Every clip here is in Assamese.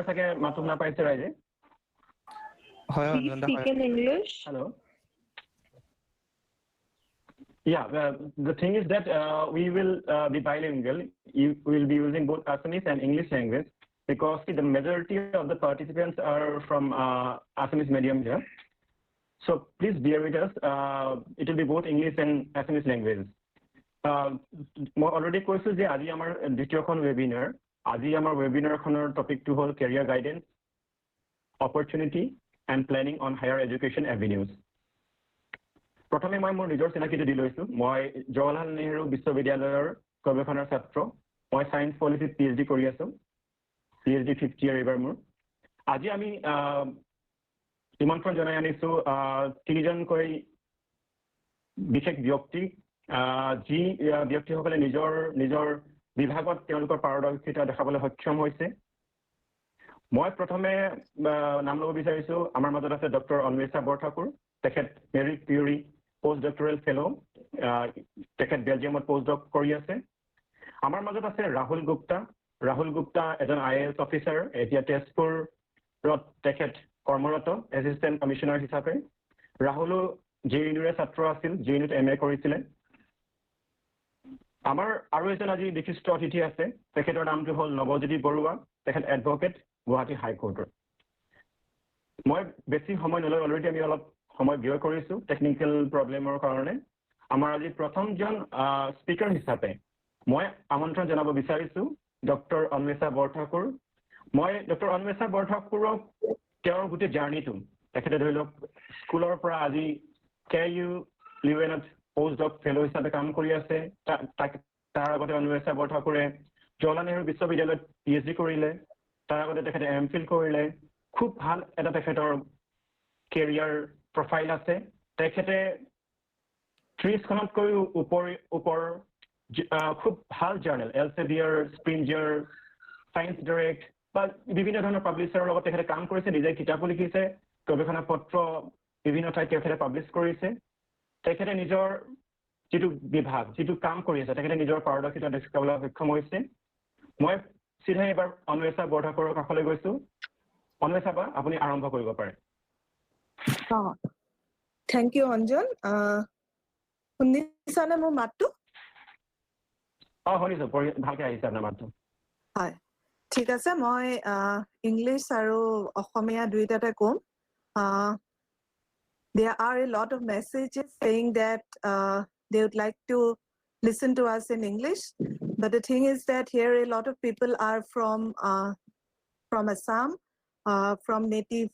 Mor sake matum na paise raije. Please speak in English. Hello. Yeah, the thing is that we will be bilingual. You will be using both Assamese and English language because the majority of the participants are from Assamese medium here. So please bear with us. It will be both English and Assamese languages. মই অলৰেডি কৈছো যে আজি আমাৰ দ্বিতীয়খন ওয়েবিনাৰ আজি আমাৰ ওয়েবিনাৰখনৰ টপিকটো হ'ল career guidance opportunity and planning on higher education avenues প্ৰথমে মই মোৰ নিজৰ চিনাকিটো দি লৈছো মই জৱাহৰলাল নেহৰু বিশ্ববিদ্যালয়ৰ গৱেষণাৰ ছাত্ৰ মই সায়েন্স পলিচিত পিএইচডি কৰি আছো পিএইচডি 50 ইয়াৰ এইবাৰ মোৰ আজি আমি নিমন্ত্ৰণ জনাই আনিছো তিনিজনকৈ বিশেষ ব্যক্তি যি ব্যক্তিসকলে নিজৰ বিভাগত তেওঁলোকৰ পাৰদৰ্শিতা দেখাবলৈ সক্ষম হৈছে মই প্ৰথমে নাম ল'ব বিচাৰিছো আমাৰ মাজত আছে ডক্টৰ অন্বেষা বৰঠাকুৰ তেখেত মেৰি কিউৰী পোষ্ট ডক্টৰেল ফেলো তেখেত বেলজিয়ামত পোষ্ট ডক কৰি আছে আমাৰ মাজত আছে ৰাহুল গুপ্তা এজন আইএএছ অফিচাৰ এতিয়া তেজপুৰত তেখেত কৰ্মৰত এছিষ্টেণ্ট কমিশনাৰ হিচাপে ৰাহুলো জেএনইউৰ ছাত্ৰ আছিল জেএনইউত এমএ কৰিছিলে আমাৰ আৰু এজন আজি বিশিষ্ট অতিথি আছে তেখেতৰ নামটো হ'ল নৱজ্যোতি বৰুৱা তেখেত এডভোকেট গুৱাহাটী হাইকোৰ্টৰ মই বেছি সময় নলৈ অলৰেডি আমি অলপ সময় ব্যয় কৰিছো টেকনিক্যাল প্ৰবলেমৰ কাৰণে আমাৰ আজি প্ৰথমজন স্পিকাৰ হিচাপে মই আমন্ত্ৰণ জনাব বিচাৰিছো ডক্টৰ অন্বেষা বৰঠাকুৰ মই ডক্টৰ অন্বেষা বৰঠাকুৰক তেওঁৰ গোটেই জাৰ্নিটো তেখেতে ধৰি লওক স্কুলৰ পৰা আজি কেইউ লিউএনত পোষ্ট ডক ফেলো হিচাপে কাম কৰি আছে তাৰ আগতে অন্বেষা বৰঠাকুৰে জৱাহৰলাল নেহৰু বিশ্ববিদ্যালয়ত পিএইচডি কৰিলে তাৰ আগতে তেখেতে এমফিল কৰিলে খুব ভাল এটা তেখেতৰ কেৰিয়াৰ প্ৰফাইল আছে তেখেতে 30খনতকৈ ওপৰ খুব ভাল জাৰ্নেল এলচেভিয়াৰ স্প্ৰিঞ্জাৰ সায়েন্স ডাইৰেক্ট বা বিভিন্ন ধৰণৰ পাব্লিচাৰৰ লগত তেখেতে কাম কৰিছে নিজে কিতাপো লিখিছে গৱেষণা পত্ৰ বিভিন্ন ঠাইত তেখেতে পাব্লিছ কৰিছে তেখেতে নিজৰ যিটো বিভাগ যিটো কাম কৰি আছে তেখেতে নিজৰ পাৰদৰ্শিতা দেখুৱাবলৈ সক্ষম হৈছে মই চিধাই এবাৰ অন্বেষা বৰঠাকুৰৰ কাষলৈ গৈছো অন্বেষা বা আপুনি আৰম্ভ কৰিব পাৰে থ্যাংক ইউ অঞ্জন শুনিছানে মোৰ মাতটো শুনিছো ভালকে আহিছে আপোনাৰ মাতটো হয় ঠিক আছে মই ইংলিছ আৰু অসমীয়া দুইটাতে কম there are a lot of messages saying that they would like to listen to us in English but the thing is that here a lot of people are from Assam from native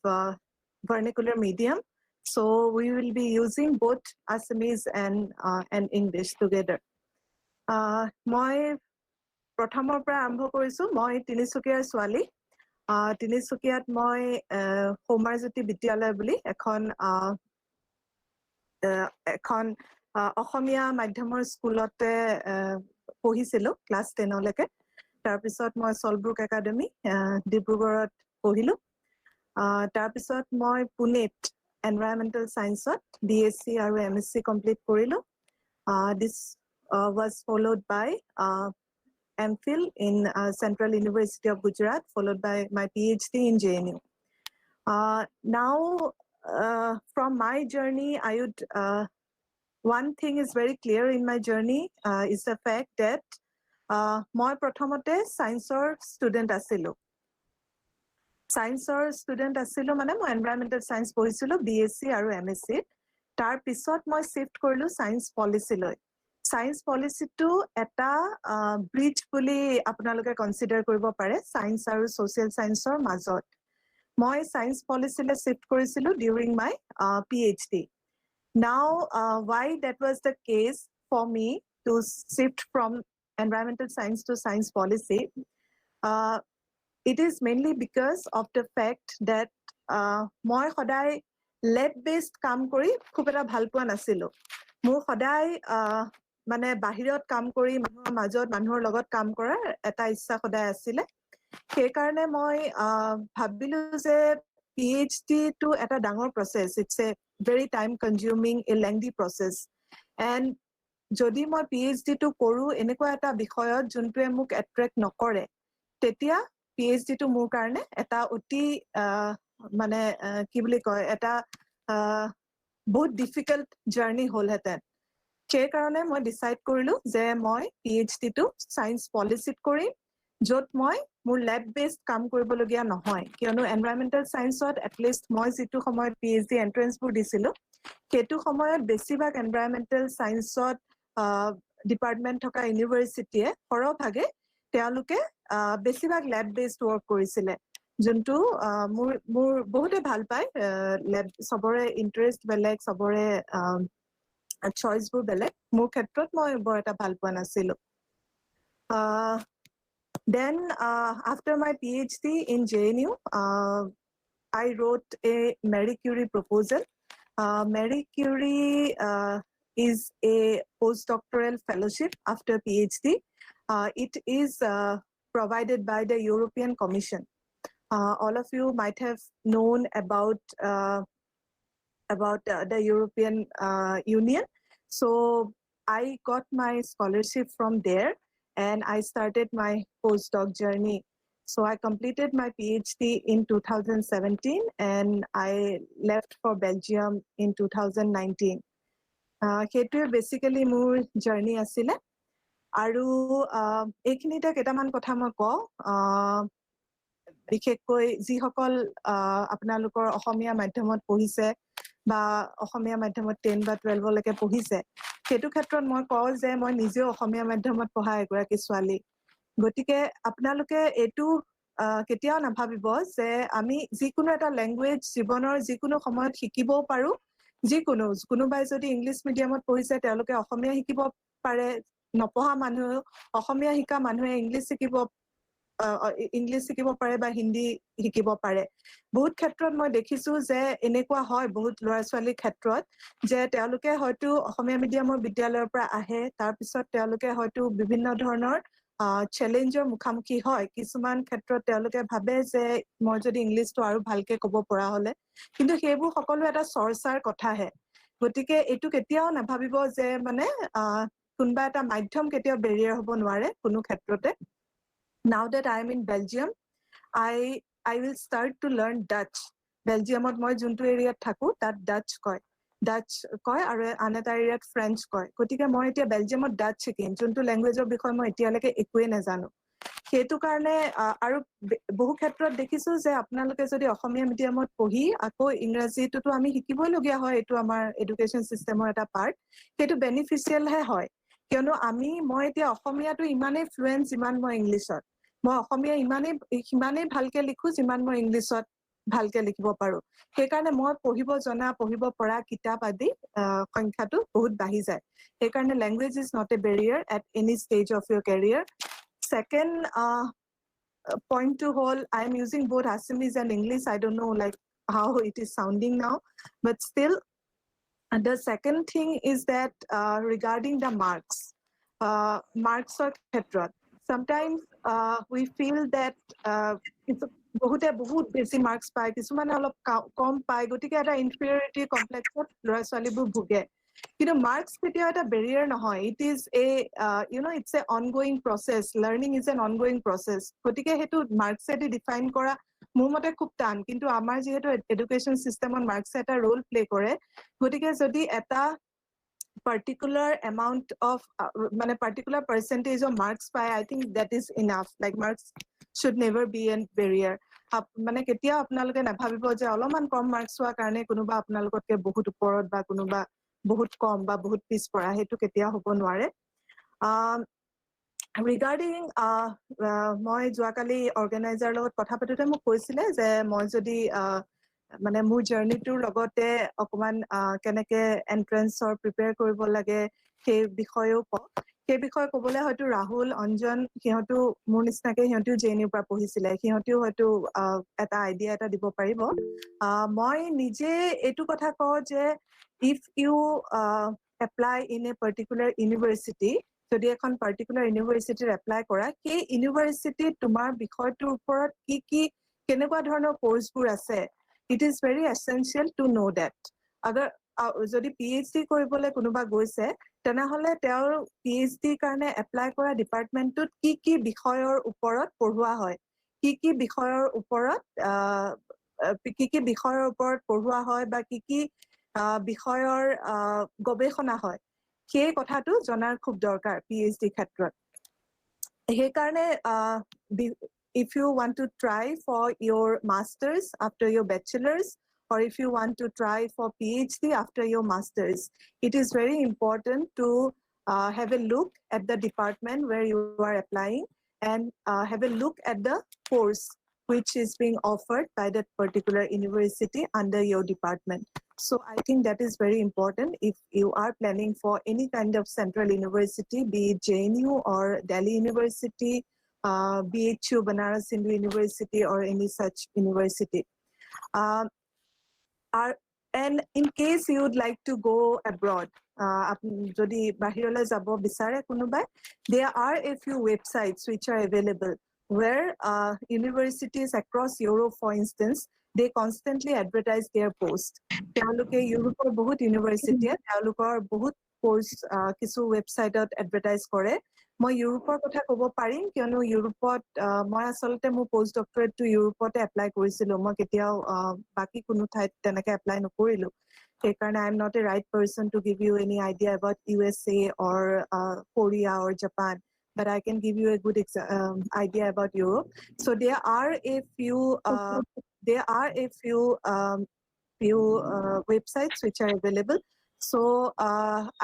vernacular medium so we will be using both Assamese and English together মই প্ৰথমৰ পৰা আৰম্ভ কৰিছো মই তিনিচুকীয়াৰ ছোৱালী তিনিচুকীয়াত মই সৌমাৰজ্যোতি বিদ্যালয় বুলি এখন অসমীয়া মাধ্যমৰ স্কুলতে পঢ়িছিলো ক্লাছ 10 লৈকে তাৰপিছত মই সলব্ৰুক একাডেমি ডিব্ৰুগড়ত পঢ়িলো তাৰপিছত মই পুনেত এনভাইৰনমেন্টেল সায়েন্সত বিএসসি আৰু এমএসসি কমপ্লিট কৰিলো this was followed by MPhil in Central University of Gujarat, followed by my PhD in JNU. Now, from my journey, I would, one thing is very clear in my journey is the fact that moi prothomote science-or student asilo. Science-or student asilo mane moi environmental science pohisilo BSc aru MSc. Tar pisot moi shift korilu science policy loi. Science policy to eta bridge বুলি আপোনালোকে কনসিডাৰ কৰিব পাৰে সায়েন্স আৰু সোশ্যাল সায়েন্সৰ মাজত মই সায়েন্স পলিচিলে শিফট কৰিছিলো during my PhD now why that was the case for me to shift from environmental science to science policy it is mainly because of the fact that মই সদায় lab based কাম কৰি খুব এটা ভাল পোৱা নাছিলো মোৰ সদায় মানে বাহিৰত কাম কৰি মানুহৰ মাজত মানুহৰ লগত কাম কৰাৰ এটা ইচ্ছা সদায় আছিল সেই কাৰণে মই ভাবিলো যে পিএইচডি টু এটা ডাঙৰ process it's a very time consuming a lengthy process and যদি মই পিএইচডি টু কৰো এনেকুৱা এটা বিষয়ত যোনটোৱে মোক এট্ৰেক্ট নকৰে তেতিয়া PhD টো মোৰ কাৰণে এটা অতি মানে কি বুলি কয় এটা বহুত ডিফিকাল্ট জাৰ্নি হ'লহেঁতেন সেই কাৰণে মই ডিসাইড কৰিলো যে মই PhD টো সায়েন্স পলিচিত কৰিম য'ত মই মোৰ ল্যাব বেসড কাম কৰিবলগীয়া নহয় কিয়নো এনভাইৰনমেন্টাল সায়েন্সত এটলিষ্ট মই যেটো সময়ত PhD এন্ট্ৰেন্সবোৰ দিছিলো সেইটো সময়ত বেছিভাগ এনভাইৰনমেন্টাল সায়েন্সত ডিপাৰ্টমেন্ট থকা ইউনিভাৰ্চিটিয়ে সৰভাগে তেওঁলোকে বেছিভাগ ল্যাব বেসড ওয়াৰ্ক কৰিছিলে যোনটো মোৰ বহুতে ভাল পায় ল্যাব সবৰে ইন্টাৰেষ্ট বেলেগ সবৰে চইচবোৰ বেলেগ মোৰ ক্ষেত্ৰত মই বৰ এটা ভাল পোৱা নাছিলো then after my PhD in JNU I wrote a Marie Curie proposal Marie Curie is a postdoctoral fellowship after PhD it is provided by the European Commission all of you might have known about the European Union. So I got my scholarship from there and I started my postdoc journey. So I completed my PhD in 2017 and I left for Belgium in 2019. সেইটো basically মোৰ journey আছিলে আৰু এইখিনিতে কেইটামান কথা মই কওঁ বিশেষকৈ যিসকল আপোনালোকৰ অসমীয়া মাধ্যমত পঢ়িছে বা অসমীয়া মাধ্যমত 10 বা 12 লৈকে পঢ়িছে সেইটো ক্ষেত্ৰত মই কওঁ যে মই নিজে অসমীয়া মাধ্যমত পঢ়া এগৰাকী ছোৱালী গতিকে আপোনালোকে এটো কেতিয়াও নাভাবিব যে আমি যিকোনো এটা ল্যাঙ্গুৱেজ জীৱনৰ যিকোনো সময়ত শিকিব পাৰো যিকোনো কোনোবাই যদি ইংলিশ মিডিয়ামত পঢ়িছে তেওঁলোকে অসমীয়া শিকিব পাৰে নপঢ়া মানুহ অসমীয়া শিকা মানুহে ইংলিশ শিকিব পাৰে বা হিন্দী শিকিব পাৰে বহুত ক্ষেত্ৰত মই দেখিছো যে এনেকুৱা হয় বহুত ল'ৰা ছোৱালীৰ ক্ষেত্ৰত যে তেওঁলোকে হয়তো অসমীয়া মিডিয়ামৰ বিদ্যালয়ৰ পৰা আহে তাৰ পিছত তেওঁলোকে হয়তো বিভিন্ন ধৰণৰ চ্যালেঞ্জৰ মুখামুখি হয় কিছুমান ক্ষেত্ৰত তেওঁলোকে ভাবে যে মই যদি ইংলিশটো আৰু ভালকে ক'ব পৰা হলে কিন্তু সেইবোৰ সকলো এটা চৰ্চাৰ কথাহে গতিকে এটো কেতিয়াও নাভাবিব যে মানে কোনবা এটা মাধ্যম কেতিয়াও বেৰিয়াৰ হ'ব নোৱাৰে কোনো ক্ষেত্ৰতে Now that I am in Belgium, I will start to learn Dutch. Belgiumত মই যোনটো এৰিয়াত থাকো তাত Dutch কয় আৰু আন এটা এৰিয়াত French কয় গতিকে মই এতিয়া বেলজিয়ামত Dutch শিকিম যোনটো ল্যাঙ্গুৱেজৰ বিষয়ে মই এতিয়ালৈকে একোৱে নাজানো সেইটো কাৰণে আৰু বহু ক্ষেত্ৰত দেখিছো যে আপোনালোকে যদি অসমীয়া মিডিয়ামত পঢ়ি আকৌ ইংৰাজীটো আমি শিকিবই লগিয়া হয় এটো আমাৰ এডুকেশন সিস্টেমৰ এটা পাৰ্ট সেইটো বেনিফিশিয়াল হে হয় কিয়নো মই এতিয়া অসমীয়াটো ইমানেই ফ্লুয়েন্ট যিমান মই ইংলিশত মই অসমীয়া ইমানেই ভালকে লিখো যিমান মই ইংলিশত ভালকে লিখিব পাৰো সেই কাৰণে মই পঢ়িব পৰা কিতাপ আদি সংখ্যাটো বহুত বাঢ়ি যায় সেই কাৰণে language is not a Barrier at any stage of your career second point to hold I am using both Assamese and English I don't know like how it is sounding now but still the second thing is that regarding the marks or khetrat sometimes we feel that it's বহুত বেছি মার্কস পায় কিছুমানে অলপ কম পায় গতিকে এটা ইনফেৰিয়ৰিটি কমপ্লেক্সত ল'ৰা ছোৱালীবোৰ ভুগে কিন্তু মাৰ্কস কেতিয়াও এটা বেৰিয়াৰ নহয় it is a it's a ongoing process learning is an ongoing process গতিকে হেতু মাৰ্কসেদি ডিফাইন কৰা মোৰ মতে খুব টান কিন্তু আমাৰ যেহেতু এডুকেশন সিস্টেমত মাৰ্কস এটা ৰোল প্লে কৰে গতিকে যদি এটা particular amount of particular percentage of marks by I think that is enough like marks should never be a barrier মানে কেতিয়া আপোনালোকে নাভাবিব যে অলমান কম মার্কস হোৱা কাৰণে কোনোবা আপোনালোকতকে বহুত ওপৰত বা কোনোবা বহুত কম বা বহুত পিছ পৰা হেতু কেতিয়া হ'ব নোৱাৰে regarding মই যোৱাকালি অৰ্গানাইজাৰ লগত কথা পাতোতে মোক কৈছিলে যে মই যদি মানে মোৰ জাৰ্নিটোৰ লগতে অকমান কেনেকে এন্ট্ৰেন্সৰ প্ৰিপেয়াৰ কৰিব লাগে সেই বিষয়ে ক'বলৈ হয়তো ৰাহুল অঞ্জন সিহঁতো মোৰ নিচিনাকে সিহঁতিও জেএনইউৰ পৰা পঢ়িছিলে সিহঁতিও হয়তো এটা আইডিয়া এটা দিব পাৰিব মই নিজে এইটো কথা কওঁ যে if you apply in a particular university যদি এখন পাৰ্টিকুলাৰ ইউনিভাৰ্চিটিৰ এপ্লাই কৰা সেই ইউনিভাৰ্চিটিত তোমাৰ বিষয়টোৰ ওপৰত কি কেনেকুৱা ধৰণৰ কোৰ্সবোৰ আছে it is very essential to know that agar যদি PhD কৰিবলৈ কোনোবা গৈছে তেনেহলে তেওঁৰ PhD কাৰণে এপ্লাই কৰা ডিপাৰ্টমেন্টত কি বিষয়ৰ ওপৰত পঢ়ুৱা হয় কি বিষয়ৰ ওপৰত কি বিষয়ৰ ওপৰত পঢ়োৱা হয় বা কি বিষয়ৰ গৱেষণা হয় সেই কথাটো জনাৰ খুব দৰকাৰ PhD ক্ষেত্ৰত সেইকাৰণে if you want to try for your masters after your bachelor's or if you want to try for PhD after your masters it is very important to have a look at the department where you are applying and have a look at the course which is being offered by that particular university under your department. So I think that is very important if you are planning for any kind of central university, be it JNU or Delhi University, BHU, Banaras Hindu University or any such university. And in case you would like to go abroad, jodi bahirole jabo bisare kunubai, there are a few websites which are available where universities across Europe, for instance, they constantly advertise their post. Teoloke Europe bahut university teolokor bahut course kisu website advertise kore. মই ইউৰোপৰ কথা ক'ব পাৰিম কিয়নো ইউৰোপত মই আসলতে মোৰ পোষ্ট ডক্টৰেটটো ইউৰোপতে এপ্লাই কৰিছিলো মই কেতিয়াও বাকি কোনো ঠাইত তেনেকৈ এপ্লাই নকৰিলো সেইকাৰণে I am not a right person to give you any idea about USA or Korea or Japan but I can give you a good idea about Europe. So there are a few websites which are available. So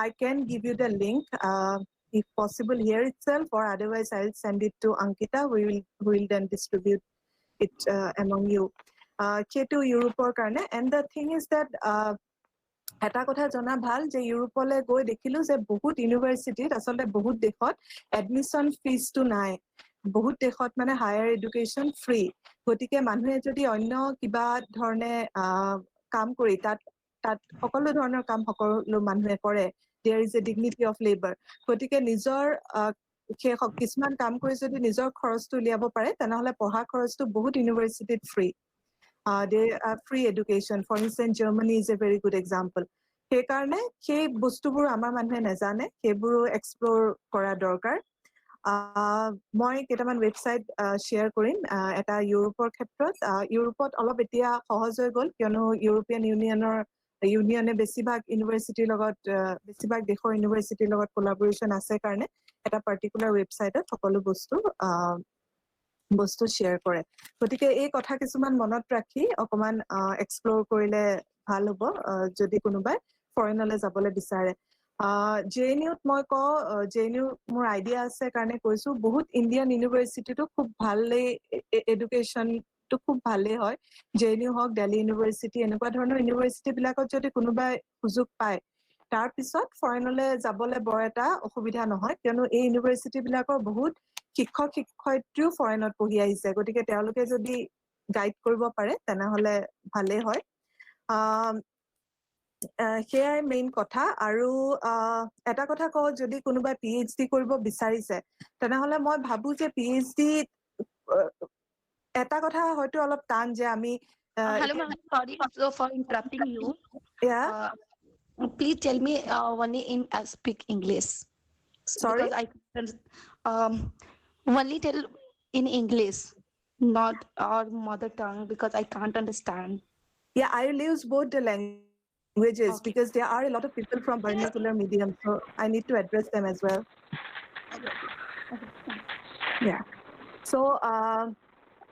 I can give you the link if possible here itself or otherwise I'll send it to Ankita who will then distribute it among you. Ketu Europor karne and the thing is that এটা কথা জনা ভাল যে ইউৰোপলৈ গৈ দেখিলো যে বহুত ইউনিভাৰ্চিটিত আসলে বহুত দেশত এডমিশন ফিজটো নাই বহুত দেশত মানে হায়াৰ এডুকেশ্যন ফ্ৰী গতিকে মানুহে যদি অন্য কিবা ধৰণে কাম কৰি তাত সকলো ধৰণৰ কাম সকলো মানুহে কৰে there is a dignity of labor গতিকে নিজৰ কিছুমান কাম কৰি যদি নিজৰ খৰচটো উলিয়াব পাৰে তেনেহলে পঢ়া খৰচটো বহুত ইউনিভাৰ্চিটিত free they are free education. For instance, Germany is a very good example. সেইকাৰণে সেই বস্তুবোৰ আমাৰ মানুহে নাজানে সেইবোৰ এক্সপ্লোৰ কৰা দৰকাৰ মই কেইটামান ৱেবছাইট শ্বেয়াৰ কৰিম এটা ইউৰোপৰ ক্ষেত্ৰত ইউৰোপত অলপ এতিয়া সহজ হৈ গ'ল কিয়নো ইউৰোপিয়ান ইউনিয়নে বেছিভাগ ইউনিভাৰ্চিটিৰ লগত বেছিভাগ দেশৰ ইউনিভাৰ্চিটিৰ লগত কোলাবৰেশ্যন আছে কাৰণে এটা পাৰ্টিকুলাৰ ৱেবছাইটত সকলো বস্তু শ্বেয়াৰ কৰে গতিকে এই কথা কিছুমান মনত ৰাখি অকমান এক্সপ্লোৰ কৰিলে ভাল হ'ব যদি কোনোবাই ফৰেনলৈ যাবলৈ বিচাৰে JNUত মই JNU মোৰ আইডিয়া আছে কাৰণে কৈছো বহুত ইণ্ডিয়ান ইউনিভাৰ্চিটিটো খুব ভালেই এডুকেশ্যনটো খুব ভালেই হয় JNU হওক দিল্লী ইউনিভাৰ্চিটি এনেকুৱা ধৰণৰ ইউনিভাৰ্চিটি বিলাকত যদি কোনোবাই সুযোগ পায় তাৰ পিছত ফৰেনলৈ যাবলৈ বৰ এটা অসুবিধা নহয় কিয়নো এই ইউনিভাৰ্চিটি বিলাকৰ বহুত শিক্ষক শিক্ষয়িত্ৰীও ফৰেনত পঢ়ি আহিছে গতিকে তেওঁলোকে যদি গাইড কৰিব পাৰে তেনেহলে ভালেই হয় সেয়াই মেইন কথা আৰু এটা কথা কওঁ যদি কোনোবাই PhD কৰিব বিচাৰিছে তেনেহলে মই ভাবো যে PhD এটা কথা হয়তো অলপ টান যে আমি hello ma'am, sorry for interrupting you. Yeah. Please tell me only in speak English. Sorry? Because I only tell in English, not our mother tongue, because I can't understand. Yeah, I will use both the languages Okay. because there are a lot of people from vernacular medium, so I need to address them as well. Okay. Yeah. So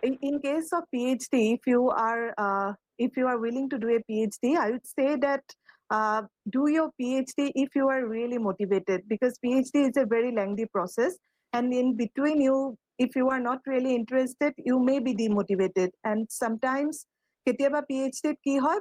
in case of PhD, if you are willing to do a PhD, I would say that do your PhD if you are really motivated because PhD is a very lengthy process and in between if you are not really interested, you may be demotivated and sometimes কেতিয়াবা PhD কি হয়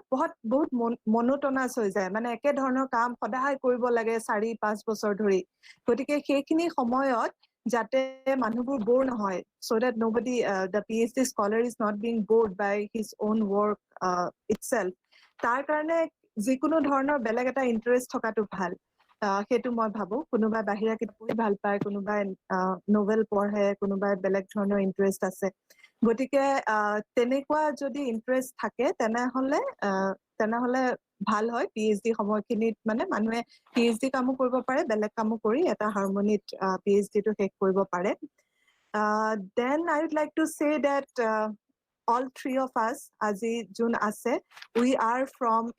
বহুত মনোটনাস হৈ যায় মানে একে ধৰণৰ কাম সদায় কৰিব লাগে 4-5 বছৰ ধৰি গতিকে সেইখিনি সময়ত যাতে মানুহবোৰ বোৰ নহয় so that nobody the PhD scholar is not being bored by his own work itself তাৰ কাৰণে যিকোনো ধৰণৰ বেলেগ এটা ইন্টাৰেষ্ট থকাটো ভাল সেইটো মই ভাবো কোনোবাই বাহিৰা কিতাপ পঢ়ি ভাল পায় কোনোবাই নভেল পঢ়ে কোনোবাই বেলেগ ধৰণৰ ইন্টাৰেষ্ট আছে গতিকে তেনেকুৱা যদি ইন্টাৰেষ্ট থাকে তেনেহলে ভাল হয় PhD সময়খিনিত মানে মানুহে PhD কামো কৰিব পাৰে বেলেগ কামো কৰি এটা হাৰমনিত PhD টো শেষ কৰিব পাৰে Then I would like to say that all three of us, Aji, Jun, Ase, we are from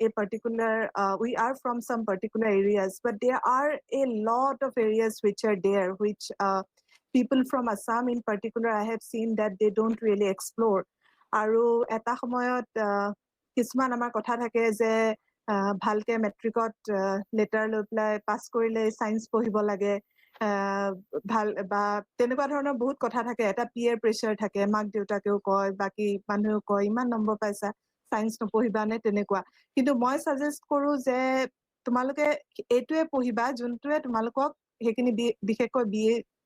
some particular areas, but there are a lot of areas which are there, which people from Assam in particular, I have seen that they don't really explore. Aru eta samoyot kisman amar kotha thake je bhalke metricot letter loi pelai pass korile science pohibo lage ভাল বা তেনেকুৱা ধৰণৰ বহুত কথা থাকে এটা পিয়াৰ প্ৰেছাৰ থাকে মাক দেউতাকেও কয় বাকি মানুহেও কয় ইমান নম্বৰ পাইছা সায়েন্স নপঢ়িবা নে তেনেকুৱা কিন্তু মই সাজেষ্ট কৰো যে তোমালোকে এইটোৱে পঢ়িবা যোনটোৱে তোমালোকক হেকিনি বিশেষকৈ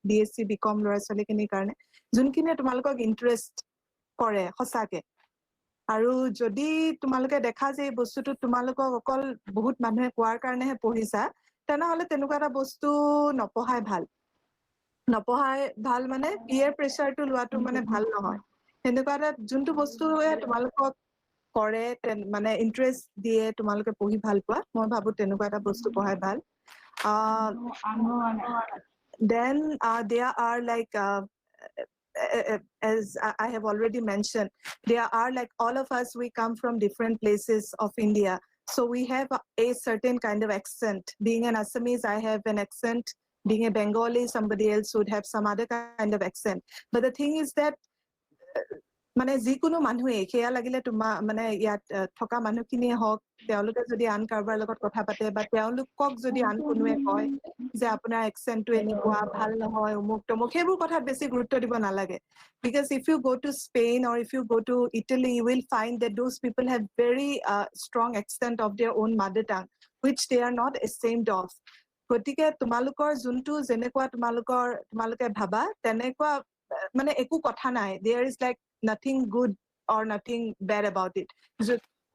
বিএসসি বিকম ল'ৰা ছোৱালীখিনিৰ কাৰণে যোনখিনিয়ে তোমালোকক ইন্টাৰেষ্ট কৰে সঁচাকে আৰু যদি তোমালোকে দেখা যে এই বস্তুটো তোমালোকক অকল বহুত মানুহে কোৱাৰ কাৰণেহে পঢ়িছা তেনেহলে তেনেকুৱা এটা বস্তু নপঢ়াই ভাল মানে পিয়াৰ প্ৰেছাৰটো লোৱাটো মানে ভাল নহয় তেনেকুৱা এটা যোনটো বস্তুৱে তোমালোকক কৰে মানে ইন্টাৰেষ্ট দিয়ে তোমালোকে পঢ়ি ভাল পোৱা মই ভাবো তেনেকুৱা এটা বস্তু পঢ়াই ভাল then there are like as I have already mentioned, there are like all of us, we come from different places of India. So we have a certain kind of accent. Being an Assamese, I have an accent. Being a Bengali, somebody else would have some other kind of accent. But the thing is that মানে যিকোনো মানুহে খেয়া লাগিলে তোমা মানে ইয়াত থকা মানুহখিনিয়ে হওক তেওঁলোকে যদি আন কাৰোবাৰ লগত কথা পাতে বা তেওঁলোকক যদি আন কোনোৱে কয় যে আপোনাৰ এক্সেন্টটো এনেকুৱা ভাল নহয় অমুক তমুক সেইবোৰ কথাত বেছি গুৰুত্ব দিব নালাগে because if you go to Spain or if you go to Italy you will find that those people have very strong accent of their own mother tongue which they are not ashamed of গতিকে তোমালোকৰ যোনটো যেনেকুৱা তোমালোকে ভাবা তেনেকুৱা মানে একো কথা নাই there is like nothing good or nothing bad about it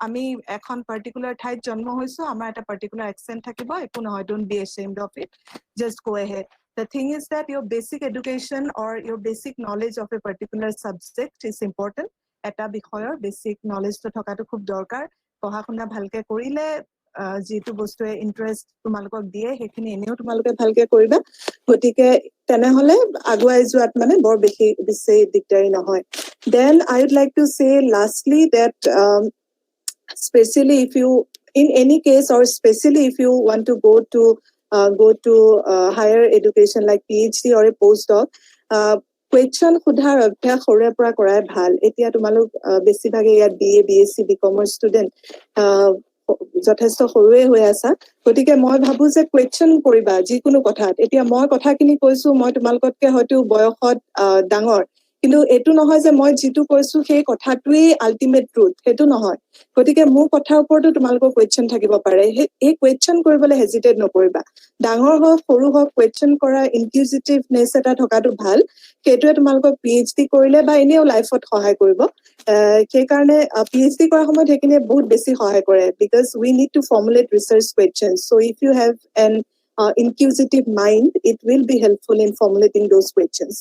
আমি এখন পার্টিকুলার ঠাইত জন্ম হইছো আমাৰ এটা পার্টিকুলার অ্যাকসেন্ট থাকিব একো নহয় don't be ashamed of it just go ahead the thing is that your basic education or your basic knowledge of a particular subject is important এটা বিষয়ৰ basic knowledge তো থকাটো খুব দৰকাৰ পঢ়া শুনা ভালকে কৰিলে যেটো বস্তুৱে ইন্টাৰেষ্ট তোমালোকক দিয়ে হেখিনি এনেও তোমালোকে ভালকে কৰিবা গতিকে তেনেহলে আগুৱাই যোৱাত মানে বৰ বেছি দিগদাৰি নহয় then I would like to say lastly that especially if you in any case or especially if you want to go to higher education like PhD or a postdoc question khudhar abhyas khore pura korai bhal etia tumalok besi bhage ya BA BSc BCom student যথেষ্ট সৰুৱে হৈ আছা গতিকে মই ভাবো যে কোৱেশ্চন কৰিবা যিকোনো কথাত এতিয়া মই কথাখিনি কৈছো মই তোমালোকতকে হয়তো বয়সত ডাঙৰ কিন্তু এটো নহয় যে মই যিটো কৈছো সেই কথাটোই আল্টিমেট ট্ৰুথ হেতু নহয় গতিকে মোৰ কথাৰ ওপৰতো তোমালোকৰ কোৱেশ্চন থাকিব পাৰে এই কোৱেশ্চন কৰিবলৈ হেজিটেট নকৰিবা ডাঙৰ হওক সৰু হওক কোৱেশ্চন কৰা ইনকিউজিটিভনেছ এটা থকাটো ভাল কেটোৱে তোমালোকক পিএইচডি কৰিলে বা এনেও লাইফত সহায় কৰিব সেই কাৰণে পিএইচডি কৰাৰ সময়ত হেকিনে বহুত বেছি সহায় কৰে because we need to formulate research questions so if you have an inquisitive mind it will be helpful in formulating those questions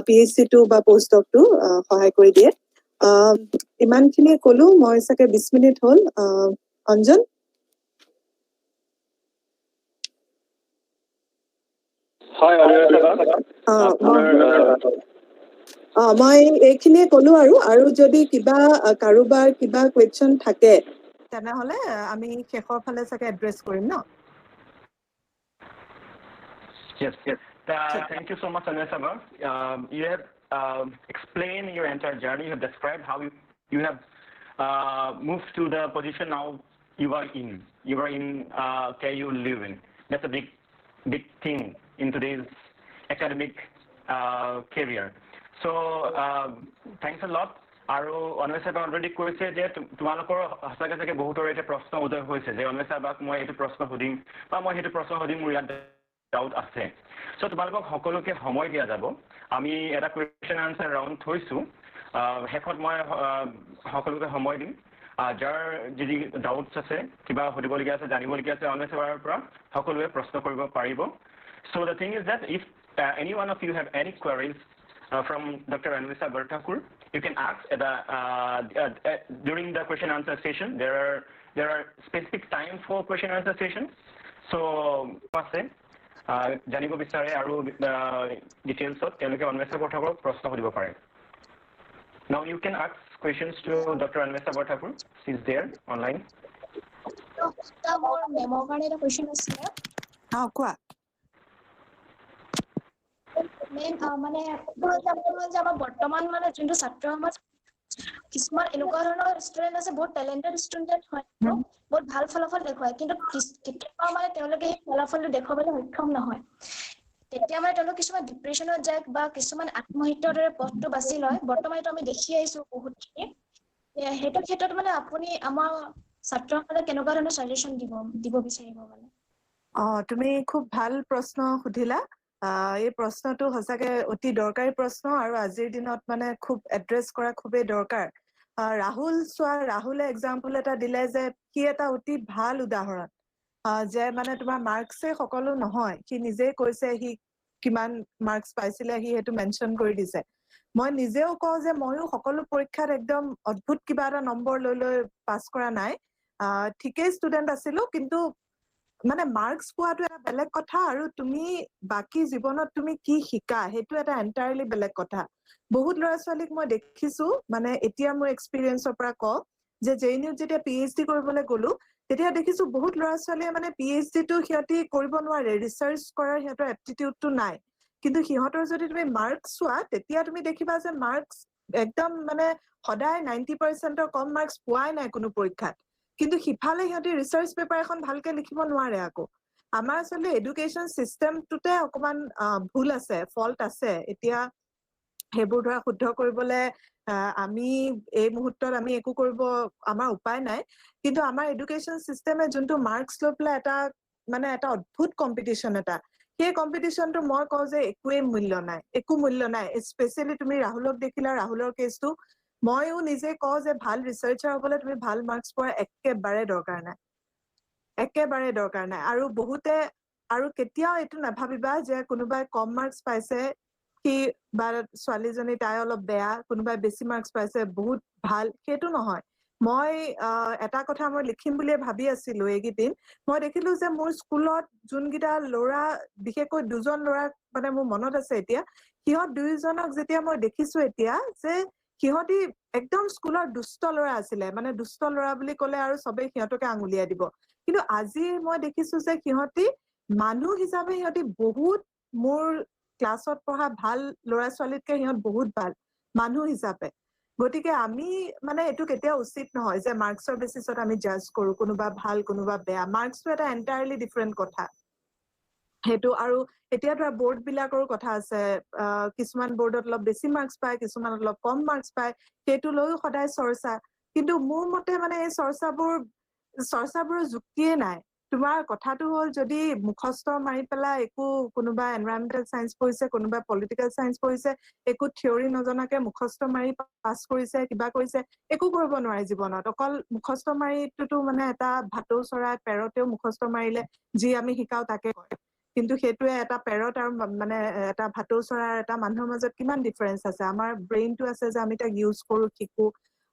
PhD to বা postdoc to সহায় কৰি দিয়ে ইমানখিনি কলো মই সাকে 20 মিনিট হল অঞ্জন হয় মই এইখিনিয়ে কলো আৰু যদি কিবা কাৰোবাৰ কিবা কোৱেশ্চন থাকে তেনেহলে আমি শেষৰ ফালে সাকে এড্ৰেছ কৰিম ন Yes. Thank you so much, Anusaba. You have explained your entire journey. You have described how you have moved to the position now you are in. You are in KU living. That's a big thing in today's academic career. So thanks a lot. আৰু অনৱেশাবা অলৰেডি কৈছে যে তোমালোকৰ হাসাকে সাকে বহুতৰ এটা প্ৰশ্ন উদয় হৈছে যে অনৱেশাবাক মই এইটো প্ৰশ্ন সুধিম বা মই সেইটো প্ৰশ্ন সুধিম মোৰ ইয়াত ডাউট আছে সো তোমালোকক সকলোকে সময় দিয়া যাব আমি এটা কোৱেশ্চন আনসাৰ ৰাউন্ড থৈছো হেফত মই সকলোকে সময় দিম যাৰ যদি ডাউটছ আছে কিবা সুধিবলগীয়া আছে জানিবলগীয়া আছে অনৱেশাবাৰ পৰা সকলোৱে প্ৰশ্ন কৰিব পাৰিব so the thing is that if any one of you have any queries from Dr. Anvisa Barthakur, you can ask during the question answer session. There are specific time for question answer session. So, জানিব বিচাৰে আৰু ডিটেইলছত তেওঁলোকে অন্বেষা বৰঠাকুৰক প্ৰশ্ন সুধিব পাৰে। Now you can ask questions to Dr. Anvesha Bhattakur. She is there online. মোৰ মেমৰ কাৰণে এটা কুৱেশ্যন আছিলে। কোৱা। মেম মানে আমাৰ বৰ্তমান মানে যোনটো ছাত্ৰ সমাজ কিছুমান এনেকুৱা ধৰণৰ ষ্টুডেণ্ট আছে বহুত টেলেণ্টেড ষ্টুডেণ্ট হয় বহুত ভাল ফলাফল দেখুৱায় কিন্তু কেতিয়াবা মানে তেওঁলোকে সেই ফলাফলটো দেখুৱাবলৈ সক্ষম নহয় তেতিয়া মানে তেওঁলোক কিছুমান ডিপ্ৰেশ্যনত যায় বা কিছুমান আত্মহত্যাৰ দৰে পথটো বাছি লয় বৰ্তমান এইটো আমি দেখি আহিছো বহুতখিনি সেইটো ক্ষেত্ৰত মানে আপুনি আমাৰ ছাত্ৰসকলক কেনেকুৱা ধৰণৰ ছাজেশ্যন দিব বিচাৰিব মানে তুমি খুব ভাল প্ৰশ্ন সুধিলা এই প্ৰশ্নটো সঁচাকে অতি দৰকাৰী প্ৰশ্ন আৰু আজিৰ দিনত মানে খুব এড্ৰেছ কৰা খুবেই দৰকাৰ ৰাহুলে এক্সাম্পল এটা দিলে যে কি এটা অতি ভাল উদাহৰণ যে মানে তোমাৰ মাৰ্কছে সকলো নহয় সি নিজেই কৈছে সি কিমান মাৰ্কছ পাইছিলে সি সেইটো মেনশ্যন কৰি দিছে মই নিজেও কওঁ যে ময়ো সকলো পৰীক্ষাত একদম অদ্ভুত কিবা এটা নম্বৰ লৈ পাছ কৰা নাই ঠিকেই ষ্টুডেণ্ট আছিলো কিন্তু মানে মাৰ্কছ পোৱাটো এটা বেলেগ কথা আৰু তুমি বাকী জীৱনত তুমি কি শিকা সেইটো এটা এন্টায়াৰলি বেলেগ কথা বহুত ল'ৰা ছোৱালীক মই দেখিছো মানে এতিয়া মোৰ এক্সপিৰিয়েঞ্চৰ পৰা কওঁ যে জেএনইউত যেতিয়া পিএইচডি কৰিবলৈ গ'লো তেতিয়া দেখিছো বহুত ল'ৰা ছোৱালীয়ে মানে পিএইচডিটো সিহঁতি কৰিব নোৱাৰে ৰিচাৰ্চ কৰাৰ সিহঁতৰ এপ্টিটিউডটো নাই কিন্তু সিহঁতৰ যদি তুমি মাৰ্কছ চোৱা তেতিয়া তুমি দেখিবা যে মাৰ্কছ একদম মানে সদায় 90%ৰ কম মাৰ্কছ পোৱাই নাই কোনো পৰীক্ষাত কিন্তু সিফালে সিহঁতি ৰিচাৰ্চ পেপাৰ এখন ভালকে লিখিব নোৱাৰে আকৌ আমাৰ আচলতে এডুকেশ্যন চিষ্টেমটোতে অকমান ভুল আছে ফল্ট আছে এতিয়া সেইবোৰ ধৰা শুদ্ধ কৰিবলৈ আমি এই মুহূৰ্তত আমি একো কৰিব আমাৰ উপায় নাই কিন্তু আমাৰ এডুকেশ্যন চিষ্টেমে যোনটো মাৰ্কছ লৈ পেলাই এটা অদ্ভুত কম্পিটিশ্যন এটা সেই কম্পিটিশ্যনটো মই কওঁ যে একো মূল্য নাই স্পেচিয়েলি তুমি ৰাহুলক দেখিলা ৰাহুলৰ কেছটো ময়ো নিজে কওঁ যে ভাল ৰিচাৰ্চাৰ হ'বলৈ তুমি ভাল মাৰ্কছ পোৱাৰ একেবাৰে দৰকাৰ নাই আৰু বহুতে আৰু কেতিয়াও এইটো নাভাবিবা যে কোনোবাই কম মাৰ্কছ পাইছে সি বা ছোৱালীজনী তাই অলপ বেয়া কোনোবাই বেছি মাৰ্কছ পাইছে বহুত ভাল সেইটো নহয় মই এটা কথা মই লিখিম বুলিয়ে ভাবি আছিলো এইকেইদিন মই দেখিলো যে মোৰ স্কুলত যোনকেইটা ল'ৰা বিশেষকৈ দুজন ল'ৰা মানে মোৰ মনত আছে এতিয়া সিহঁত দুইজনক যেতিয়া মই দেখিছো এতিয়া যে সিহঁতি একদম স্কুলৰ দুষ্ট ল'ৰা আছিলে মানে দুষ্ট ল'ৰা বুলি ক'লে আৰু চবেই সিহঁতকে আঙুলিয়াই দিব কিন্তু আজি মই দেখিছো যে সিহঁতি মানুহ হিচাপে সিহঁতি বহুত মোৰ ক্লাছত পঢ়া ভাল ল'ৰা ছোৱালীতকে সিহঁত বহুত ভাল মানুহ হিচাপে গতিকে আমি মানে এইটো কেতিয়াও উচিত নহয় যে মাৰ্কছৰ বেচিছত আমি জাজ কৰো কোনোবা ভাল কোনোবা বেয়া মাৰ্কছটো এটা এন্টায়াৰলি ডিফাৰেণ্ট কথা সেইটো আৰু এতিয়া ধৰা বৰ্ড বিলাকৰো কথা আছে কিছুমান বৰ্ডত অলপ বেছি মাৰ্কছ পায় কিছুমান অলপ কম মাৰ্কছ পায় সেইটো লৈও সদায় চৰ্চা কিন্তু মোৰ মতে মানে এই চৰ্চাবোৰৰ যুক্তিয়ে নাই তোমাৰ কথাটো হ'ল যদি মুখস্থ মাৰি পেলাই একো কোনোবা এনভাইৰনমেণ্টেল চায়েন্স পঢ়িছে কোনোবা পলিটিকেল চায়েন্স পঢ়িছে একো থিয়ৰি নজনাকে মুখস্থ মাৰি পাছ কৰিছে কিবা কৰিছে একো কৰিব নোৱাৰে জীৱনত অকল মুখস্থ মাৰিটোতো মানে এটা ভাটৌ চৰাই পেৰতেও মুখস্থ মাৰিলে যি আমি শিকাও তাকে কয় কিন্তু সেইটোৱে এটা পেৰট আৰু মানে এটা ভাটৌ চৰাই এটা মানুহৰ মাজত কিমান ডিফাৰেঞ্চ আছে আমাৰ ব্ৰেইনটো আছে যে আমি তাক ইউজ কৰো শিকো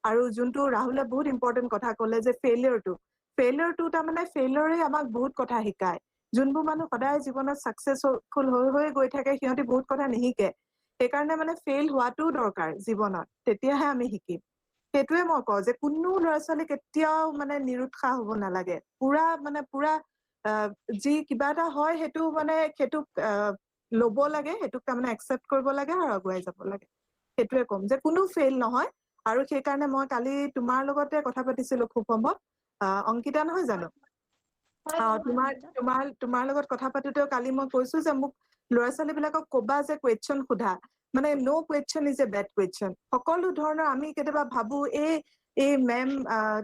আৰু যোনটো ৰাহুলে বহুত ইম্পৰ্টেণ্ট কথা ক'লে যে ফেইলিয়ৰটো তাৰমানে ফেইলিয়ৰে আমাক বহুত কথা শিকায় যোনবোৰ মানুহ সদায় জীৱনত ছাকচেছফুল হৈ গৈ থাকে সিহঁতি বহুত কথা নিশিকে সেইকাৰণে মানে ফেইল হোৱাটোও দৰকাৰ জীৱনত তেতিয়াহে আমি শিকিম সেইটোৱে মই কওঁ যে কোনো ল'ৰা ছোৱালী কেতিয়াও মানে নিৰুৎসাহ হ'ব নালাগে পুৰা যি কিবা এটা হয় সেইটোক ল'ব লাগে সেইটোক তাৰমানে একচেপ্ট কৰিব লাগে আৰু আগুৱাই যাব লাগে সেইটোৱে ক'ম যে কোনো ফেইল নহয় আৰু সেইকাৰণে মই কালি তোমাৰ লগতে কথা পাতিছিলো খুব সম্ভৱ অংকিতা নহয় জানো তোমাৰ লগত কথা পাতোতেও কালি মই কৈছো যে মোক ল'ৰা ছোৱালী বিলাকক কবা যে কুৱেশ্যন সোধা মানে no' question is a bad question সকলো ধৰণৰ আমি কেতিয়াবা ভাবো এই মেম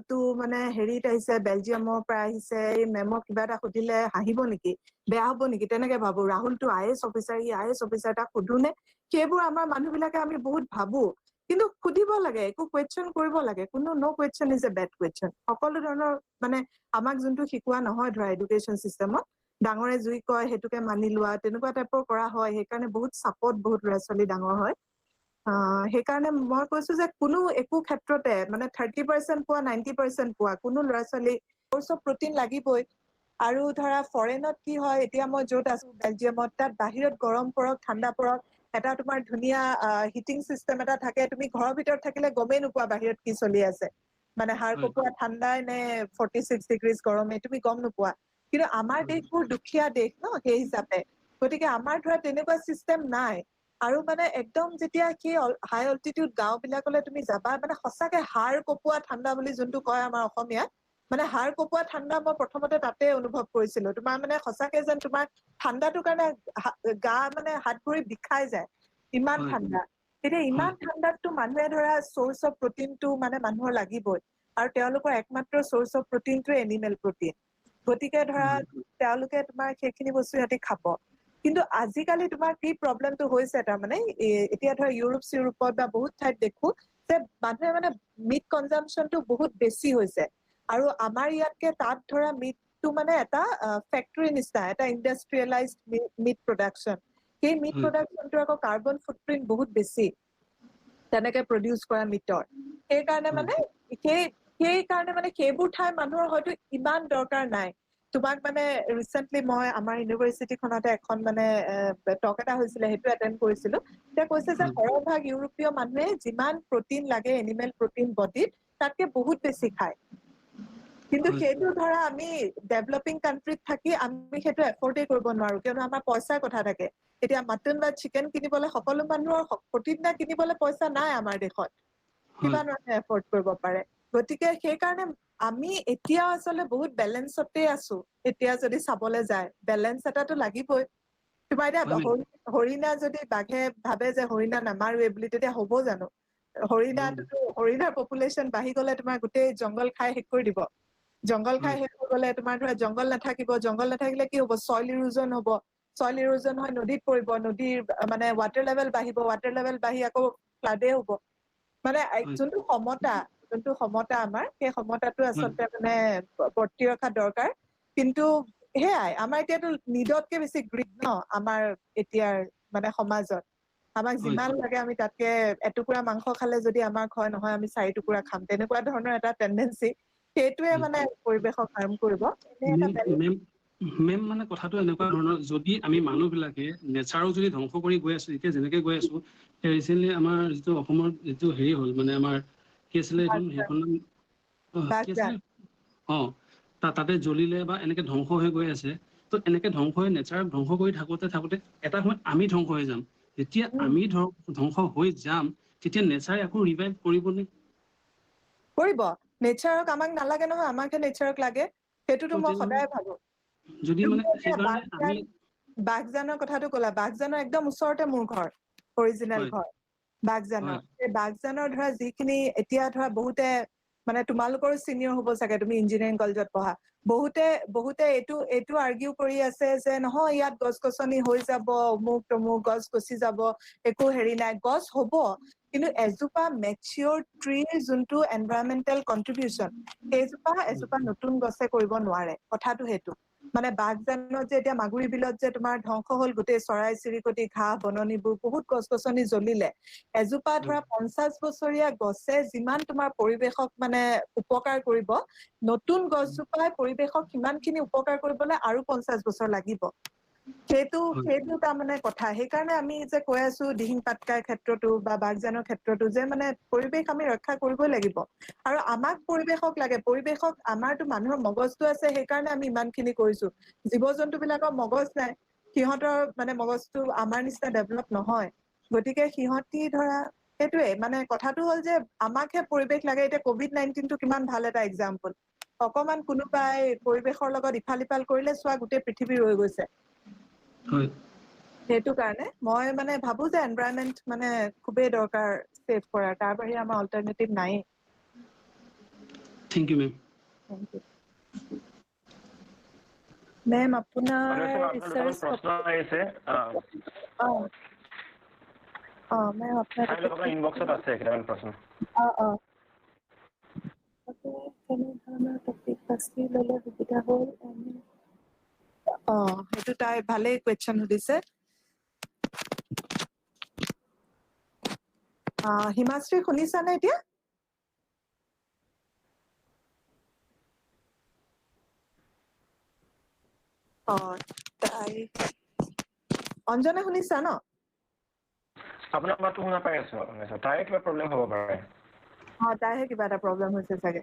টো মানে হেৰিত আহিছে বেলজিয়ামৰ পৰা আহিছে এই মেমক কিবা এটা সুধিলে হাঁহিব নেকি বেয়া হব নেকি তেনেকে ভাবো ৰাহুলটো IAS অফিচাৰ IAS অফিচাৰ তাক সুধোনে সেইবোৰ আমাৰ মানুহ বিলাকে আমি বহুত ভাবো কিন্তু সুধিব লাগে একো কুৱেশ্যন কৰিব লাগে কোনো no' question is a bad question সকলো ধৰণৰ মানে আমাক যোনটো শিকোৱা নহয় ধৰা এডুকেশ্যন চিষ্টেমত ডাঙৰে জুই কয় সেইটোকে মানি লোৱা তেনেকুৱা টাইপৰ কৰা হয় সেইকাৰণে বহুত চাপত বহুত ল'ৰা ছোৱালী ডাঙৰ হয় সেইকাৰণে মই কৈছো যে কোনো একো ক্ষেত্ৰতে মানে 30% পোৱা 90% পোৱা কোনো ল'ৰা ছোৱালী কৰ্চ অফ প্ৰটিন লাগিবই আৰু ধৰা ফৰেনত কি হয়, এতিয়া মই য'ত আছো বেলজিয়ামত, তাত বাহিৰত গৰম পৰক ঠাণ্ডা পৰক এটা তোমাৰ ধুনীয়া হিটিং চিষ্টেম এটা থাকে, তুমি ঘৰৰ ভিতৰত থাকিলে গমেই নোপোৱা বাহিৰত কি চলি আছে, মানে হাড় কঁপোৱা ঠাণ্ডাই নে 46 ডিগ্ৰীজ গৰমে তুমি গম নোপোৱা। কিন্তু আমাৰ দেশবোৰ দুখীয়া দেশ ন সেই হিচাপে, গতিকে আমাৰ ধৰা তেনেকুৱা চিষ্টেম নাই। আৰু মানে একদম যেতিয়া সেই হাই অল্টিটিউড গাঁও বিলাকলৈ তুমি যাবা, মানে সঁচাকে হাড় কঁপোৱা ঠাণ্ডা বুলি যোনটো কয় আমাৰ অসমীয়াত, মানে হাড় কঁপোৱা ঠাণ্ডা মই প্ৰথমতে তাতে অনুভৱ কৰিছিলো। তোমাৰ মানে সঁচাকে যেন তোমাৰ ঠাণ্ডাটোৰ কাৰণে গা মানে হাত ভৰি বিষাই যায়, ইমান ঠাণ্ডা। এতিয়া ইমান ঠাণ্ডাতটো মানুহে ধৰা চ'ৰ্চ অফ প্ৰটিনটো মানে মানুহৰ লাগিবই, আৰু তেওঁলোকৰ একমাত্ৰ চ'ৰ্চ অফ প্ৰটিনটোৱে এনিমেল প্ৰটিন। গতিকে ধৰা তেওঁলোকে তোমাৰ সেইখিনি বস্তু সিহঁতি খাব। কিন্তু আজিকালি তোমাৰ কি প্ৰব্লেমটো হৈছে, তাৰমানে এতিয়া ধৰা ইউৰোপ চিউৰোপত বা বহুত ঠাইত দেখো যে মানুহে মানে মিট কনজাম্পচনটো বহুত বেছি হৈছে। আৰু আমাৰ ইয়াতকে তাত ধৰা মিটটো মানে এটা ফেক্টৰী নিচিনা, এটা ইণ্ডাষ্ট্ৰিয়েলাইজ মিট প্ৰডাকশ্যন। সেই মিট প্ৰডাকশ্যনটো আকৌ কাৰ্বন ফুটপ্ৰিন্ট বহুত বেছি তেনেকে প্ৰডিউচ কৰা মিটৰ। সেইকাৰণে মানে সেইবোৰ ঠাই মানুহৰ হয়তো ইমান দৰকাৰ নাই। তোমাক মানে ৰিচেন্টলি মই আমাৰ ইউনিভাৰ্চিটিখনতে এখন মানে টক এটা হৈছিলে, সেইটো এটেণ্ড কৰিছিলো। তেওঁ কৈছে যে সৰহভাগ ইউৰোপীয় মানুহে যিমান প্ৰটিন লাগে এনিমেল প্ৰটিন বডিত, তাতকে বহুত বেছি খায়। কিন্তু সেইটো ধৰা আমি ডেভেলপিং কাণ্ট্ৰিত থাকি আমি সেইটো এফৰ্ডেই কৰিব নোৱাৰো, কিয়নো আমাৰ পইচাৰ কথা থাকে। এতিয়া মাটন বা চিকেন কিনিবলৈ সকলো মানুহৰ প্ৰতিদিনা কিনিবলৈ পইচা নাই আমাৰ দেশত, কিমান মানুহে এফৰ্ড কৰিব পাৰে। গতিকে সেইকাৰণে আমি এতিয়া আচলতে বহুত বেলেঞ্চতে আছো। এতিয়া যদি চাবলৈ যায় বেলেঞ্চ এটাটো লাগিবই। তোমাৰ এতিয়া হৰিণা যদি বাঘে ভাবে যে হৰিণা নামাৰোৱে বুলি, তেতিয়া হ'ব জানো? হৰিণাৰ পপুলেশ্যন বাঢ়ি গলে তোমাৰ গোটেই জংঘল খাই শেষ কৰি দিব। জংঘল খাই শেষ হৈ গলে তোমাৰ ধৰা জংঘল নাথাকিব, জংঘল নাথাকিলে কি হ'ব, চইল ইৰোজন হ'ব। চইল ইৰোজন হৈ নদীত পৰিব, নদীৰ মানে ৱাটাৰ লেভেল বাঢ়িব, ৱাটাৰ লেভেল বাঢ়ি আকৌ ফ্লাডে হ'ব। মানে যোনটো সমতা আমাৰ, সেই সমতাটো আচলতে মানে বৰ্তি ৰখা দৰকাৰ। কিন্তু সেয়াই, আমাৰ এতিয়াতো নিডতকে বেছি গ্ৰীড ন আমাৰ এতিয়াৰ মানে সমাজত। আমাক যিমান লাগে আমি তাতকে এটুকুৰা মাংস খালে যদি আমাৰ হয় নহয় আমি 4 টুকুৰা খাম, তেনেকুৱা ধৰণৰ এটা টেণ্ডেঞ্চি। সেইটোৱে মানে পৰিৱেশক হাৰ্ম কৰিব। মেম মানে কথাটো এনেকুৱা ধৰণৰ, যদি আমি মানুহ বিলাকে নেচাৰক যদি ধ্বংস কৰি গৈ আছো, এতিয়া যেনেকে গৈ আছো, ৰিচেন্টলি আমাৰ যিটো অসমৰ যিটো হেৰি হ'ল, মানে আমাৰ কি আছিলে সেইখন কি আছিলে, তাতে জ্বলিলে বা এনেকে ধ্বংস হৈ গৈ আছে। ত এনেকে ধ্বংস হৈ নেচাৰক ধ্বংস কৰি থাকোতে এটা সময়ত আমি ধ্বংস হৈ যাম। যেতিয়া আমি ধ্বংস হৈ যাম, তেতিয়া নেচাৰে আকৌ ৰিভাইভ কৰিবনে? কৰিব। নেচাৰক আমাক নালাগে নহয়, আমাকহে নেচাৰক লাগে। সেইটোতো মই সদায় ভাবো। যদি মানে সেইকাৰণে আমি বাঘজানৰ কথাটো ক'লা, বাঘজানৰ একদম ওচৰতে মোৰ ঘৰ, অৰিজিনেল ঘৰ বাঘজানৰ। এই বাঘজানৰ ধৰা যিখিনি এতিয়া ধৰা বহুতে মানে তোমালোকৰো চিনিয়ৰ হ'ব চাগে, তুমি ইঞ্জিনিয়াৰিং কলেজত পঢ়া। বহুতে এইটো আৰ্গিউ কৰি আছে যে নহয় ইয়াত গছ গছনি হৈ যাব, অমুক তমুক, গছ গছি যাব, একো হেৰি নাই। গছ হ'ব, কিন্তু এজোপা মেচিয়ৰ ট্ৰিৰ যোনটো এনভাইৰনমেন্টেল কন্ট্ৰিবিউচন, সেইজোপা এজোপা নতুন গছে কৰিব নোৱাৰে। কথাটো সেইটো। মানে বাঘজানত যে এতিয়া মাগুৰী বিলত যে তোমাৰ ধ্বংস হ'ল গোটেই চৰাই চিৰিকটি, ঘাঁহ বননিবোৰ, বহুত গছ গছনি জ্বলিলে। এজোপা ধৰা 50 বছৰীয়া গছে যিমান তোমাৰ পৰিৱেশক মানে উপকাৰ কৰিব, নতুন গছজোপাই পৰিৱেশক সিমানখিনি উপকাৰ কৰিবলৈ আৰু 50 বছৰ লাগিব। সেইটো তাৰমানে কথা। সেইকাৰণে আমি যে কৈ আছো দিহিং পাটকাইৰ ক্ষেত্ৰতো বা বাঘজানৰ ক্ষেত্ৰতো, যে মানে পৰিৱেশ আমি ৰক্ষা কৰিবই লাগিব। আৰু আমাক পৰিৱেশক লাগে, পৰিৱেশক আমাৰতো মানুহৰ মগজটো আছে, সেইকাৰণে আমি ইমান খিনি কৰিছো। জীৱ জন্তু বিলাকৰ মগজ নাই, সিহঁতৰ মানে মগজটো আমাৰ নিচিনা ডেভেলপ নহয়। গতিকে সিহঁতি ধৰা সেইটোয়ে মানে কথাটো হ'ল যে আমাকহে পৰিৱেশ লাগে। এতিয়া COVID-19টো কিমান ভাল এটা এক্সাম্পল। অকমান কোনোবাই পৰিৱেশৰ লগত ইফাল সিফাল কৰিলে চোৱা গোটেই পৃথিৱী ৰৈ গৈছে। সেইটো কাৰণে মই মানে ভাবো যে এনভাইৰনমেন্ট মানে খুবেই দৰকাৰ ছেভ কৰাৰ, তাৰ বাহিৰে আমাৰ অল্টাৰনেটিভ নাই। Thank you ma'am. মেম আপোনাৰ দুটামান প্ৰশ্ন আহিছে, মেম আপোনাৰ ইনবক্সত আছে কেইটামান প্ৰশ্ন। কেনেধৰণৰ টপিক বাছি ল'লে সুবিধা হ'ল? সেইটো তাই ভালেই কুৱেশ্যন সুধিছে। হিমাশ্ৰী শুনিছানে এতিয়া? তাই অঞ্জনা শুনিছা ন? আপোনাৰ মাতটো শুনা পাই আছো তাৰে কিবা প্ৰব্লেম হ'ব পাৰে তাইহে কিবা এটা প্ৰব্লেম হৈছে চাগে।